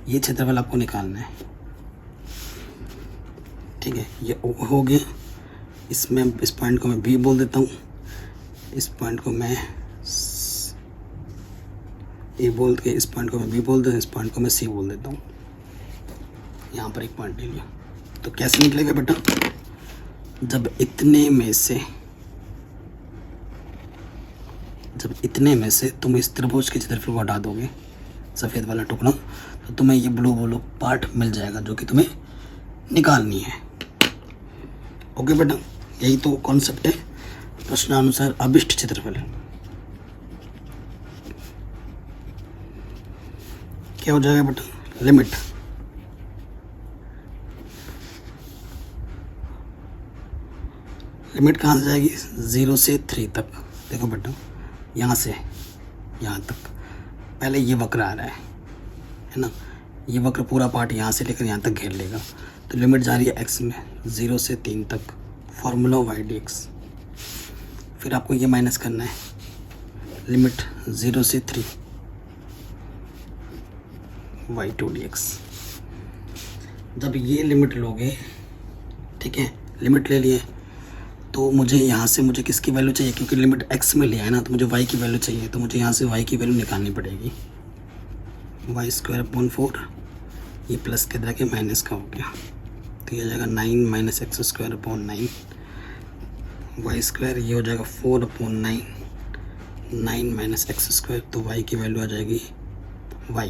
[SPEAKER 1] ये क्षेत्रफल आपको निकालना है, ठीक है। ये हो गया, इसमें इस पॉइंट को मैं बी बोल देता हूँ, इस पॉइंट को मैं ए बोल के, इस पॉइंट को मैं बी बोल देता हूँ, इस पॉइंट को मैं सी बोल देता हूँ। यहाँ पर एक पॉइंट ले लिया, तो कैसे निकलेगा बेटा, जब इतने में से तुम इस त्रिभुज के क्षेत्रफल को हटा दोगे, सफ़ेद वाला टुकड़ा, तो तुम्हें ये ब्लू पार्ट मिल जाएगा जो कि तुम्हें निकालनी है। ओके बेटा, यही तो कॉन्सेप्ट है प्रश्नानुसार अभिष्ट क्षेत्रफल। क्या हो जाएगा बेटा, लिमिट कहाँ से जाएगी, 0 से 3 तक। देखो बेटा, यहाँ से यहाँ तक पहले ये वक्र आ रहा है ना, ये वक्र पूरा पार्ट यहाँ से लेकर यहाँ तक घेर लेगा, तो लिमिट जा रही है x में 0 से 3 तक, फॉर्मूला y/dx। फिर आपको ये माइनस करना है, लिमिट 0 से 3 y/2dx। जब ये लिमिट लोगे, ठीक है, लिमिट ले लिए, तो मुझे यहाँ से मुझे किसकी वैल्यू चाहिए, क्योंकि लिमिट x में लिया है ना, तो मुझे y की वैल्यू चाहिए, तो मुझे यहाँ से y की वैल्यू निकालनी पड़ेगी। y²/4, ये प्लस के तरह के माइनस का हो गया, तो ये हो जाएगा 9 - x²/9 y², ये हो जाएगा 4/9, 9 - x², तो y की वैल्यू आ जाएगी y,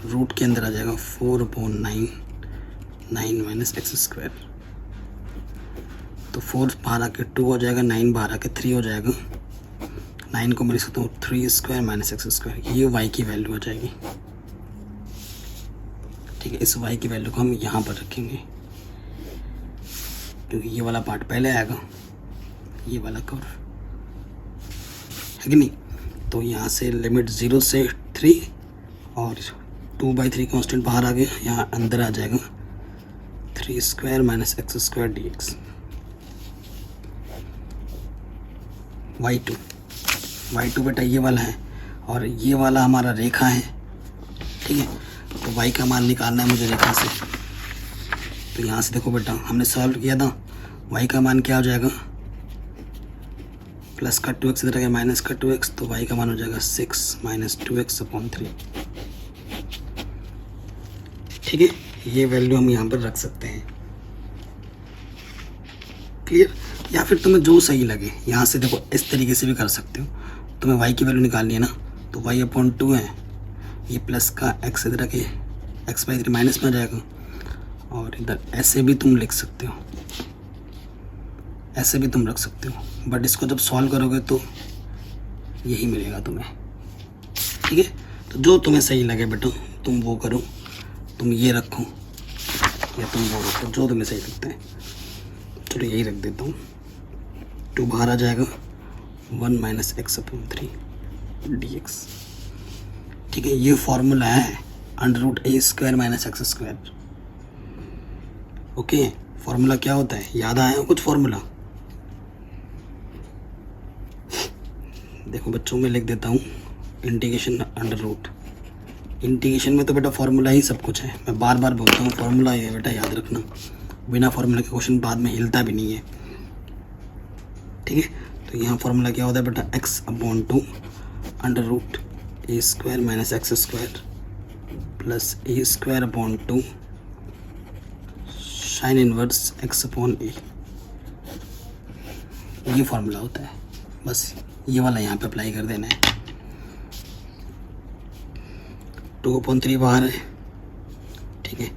[SPEAKER 1] रूट के अंदर आ जाएगा 4/9, 9 - x², तो 4 बाहर आके 2 हो जाएगा, 9 बाहर आके 3 हो जाएगा, 9 को मैं लिख सकता हूँ 3² - x², ये y की वैल्यू आ जाएगी। ठीक है, इस y की वैल्यू को हम यहाँ पर रखेंगे, क्योंकि ये वाला पार्ट पहले आएगा, ये वाला कर्व है कि नहीं। तो यहाँ से लिमिट 0 से 3 और 2/3 कांस्टेंट बाहर आ गया, यहाँ अंदर आ जाएगा 3² - x²dx। y2 बेटा ये वाला है, और ये वाला हमारा रेखा है, ठीक है, तो y का मान निकालना है मुझे रेखा से। तो यहाँ से देखो बेटा, हमने सॉल्व किया था, y का मान क्या हो जाएगा, प्लस का 2x इधर गया, माइनस का 2x, तो y का मान हो जाएगा 6 - 2x/3। ठीक है, ये वैल्यू हम यहाँ पर रख सकते हैं। क्लियर, या फिर तुम्हें जो सही लगे, यहाँ से देखो इस तरीके से भी कर सकते हो। तुम्हें y की वैल्यू निकालनी है ना, तो y/2 है, ये प्लस का x इधर के x/3 माइनस में आ जाएगा, और इधर ऐसे भी तुम लिख सकते हो, ऐसे भी तुम रख सकते हो, बट इसको जब सॉल्व करोगे तो यही मिलेगा तुम्हें। ठीक है, तो जो तुम्हें सही लगे बेटा तुम वो करो, तुम ये रखो या तुम वो रखो, जो तुम्हें सही लगता है। चलो यही रख देता हूँ, 2 बाहर आ जाएगा, 1 - x/3dx। ठीक है, ये फॉर्मूला है √a² - x²। ओके, फॉर्मूला क्या होता है, याद आया कुछ फॉर्मूला? देखो बच्चों, में लिख देता हूँ, इंटीग्रेशन √। इंटीग्रेशन में तो बेटा फॉर्मूला ही सब कुछ है, मैं बार बार बोलता हूँ फॉर्मूला ही है बेटा, याद रखना। बिना फॉर्मूला के क्वेश्चन बाद में हिलता भी नहीं है। ठीक है, तो यहाँ फॉर्मूला क्या होता है बेटा, x/2 √a² - x² plus a²/2 sin inverse x/a। ये फॉर्मूला होता है, बस ये वाला यहाँ पे अप्लाई कर देना है। 2/3 बाहर है, ठीक है,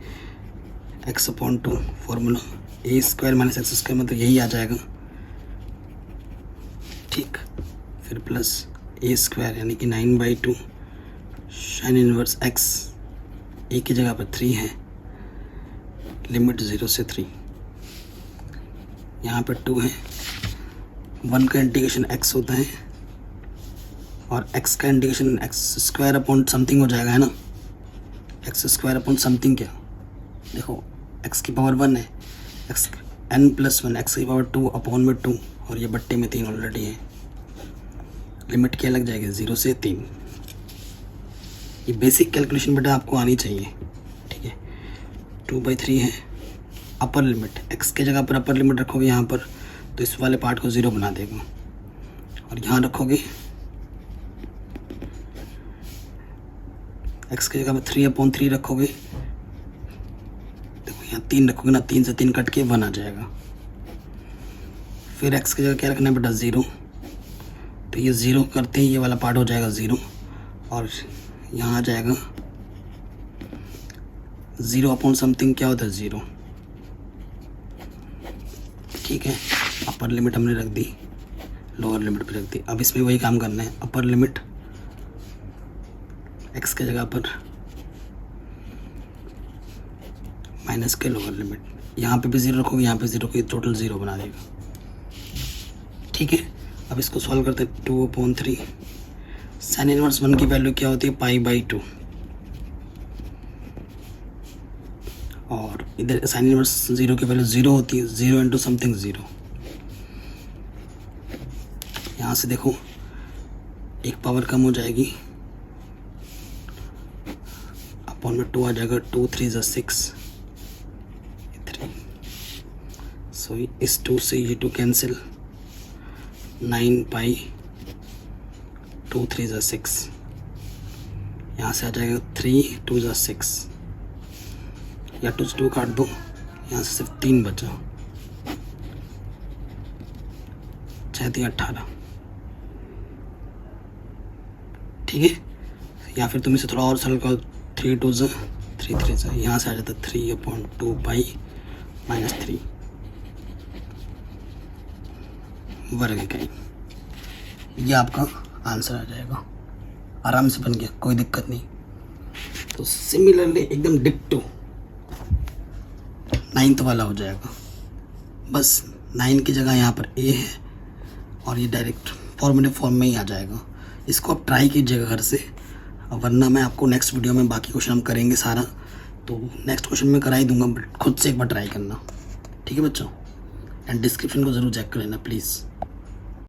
[SPEAKER 1] x/2 फॉर्मूला a² - x² मतलब यही आ जाएगा। ठीक, फिर प्लस a² यानी कि 9/2 sin इनवर्स x, a की जगह पर 3 है, लिमिट 0 से 3, यहाँ पर 2 है, 1 का इंटीग्रेशन x होता है और x का इंटीग्रेशन x² समथिंग हो जाएगा, है ना, x² समथिंग। क्या देखो, x की पावर 1 है, n+1, x की पावर 2 अपॉन में 2, और ये बट्टे में 3 ऑलरेडी है। लिमिट क्या लग जाएगी, 0 से 3। ये बेसिक कैलकुलेशन बेटा आपको आनी चाहिए। ठीक है, 2/3 है, अपर लिमिट, x के जगह पर अपर लिमिट रखोगे यहाँ पर, तो इस वाले पार्ट को 0 बना देगा। और यहाँ रखोगे x की जगह में 3/3 रखोगे, देखो यहाँ 3 रखोगे ना, 3 से 3 कट के 1 आ जाएगा। फिर x की जगह क्या रखना है बेटा 0, तो ये 0 करते ही ये वाला पार्ट हो जाएगा 0 और यहाँ आ जाएगा 0 अपॉन समथिंग क्या होता है 0। ठीक है, अपर लिमिट हमने रख दी, लोअर लिमिट भी रख दी। अब इसमें वही काम करना है, अपर लिमिट x के जगह पर माइनस के लोअर लिमिट, यहाँ पे भी 0 रखोगे, यहाँ पे 0 रखोगे, टोटल 0 बना देगा। ठीक है, अब इसको सॉल्व करते हैं। 2/3 साइन इनवर्स 1 की वैल्यू क्या होती है π/2 और इधर साइन इनवर्स 0 की वैल्यू 0 होती है, 0 इंटू समथिंग 0। यहाँ से देखो एक पावर कम हो जाएगी, अपॉन में 2 आ जाएगा, 2 3 = 6 3। सो इस 2 से ये 2 कैंसिल, 9π 2 3 = 6, यहाँ से आ जाएगा 3 2 = 6, या 2 से 2 काट दो, यहाँ से सिर्फ 3 बचा, 6 3 18। ठीक है, या फिर तुम इसे थोड़ा और सरल करो, 3 2 = 3 3 = यहाँ से आ जाता 3/2π -3 वर्ग इकाई। ये आपका आंसर आ जाएगा, आराम से बन गया, कोई दिक्कत नहीं। तो सिमिलरली एकदम डिक्टो 9th वाला हो जाएगा, बस 9 की जगह यहाँ पर a है और ये डायरेक्ट फॉर्मूले फॉर्म में ही आ जाएगा। इसको आप ट्राई कीजिएगा घर से, वरना मैं आपको नेक्स्ट वीडियो में बाकी क्वेश्चन हम करेंगे सारा, तो नेक्स्ट क्वेश्चन में करा ही दूंगा, बट खुद से एक बार ट्राई करना। ठीक है बच्चों, एंड डिस्क्रिप्शन को ज़रूर चेक कर लेना प्लीज़।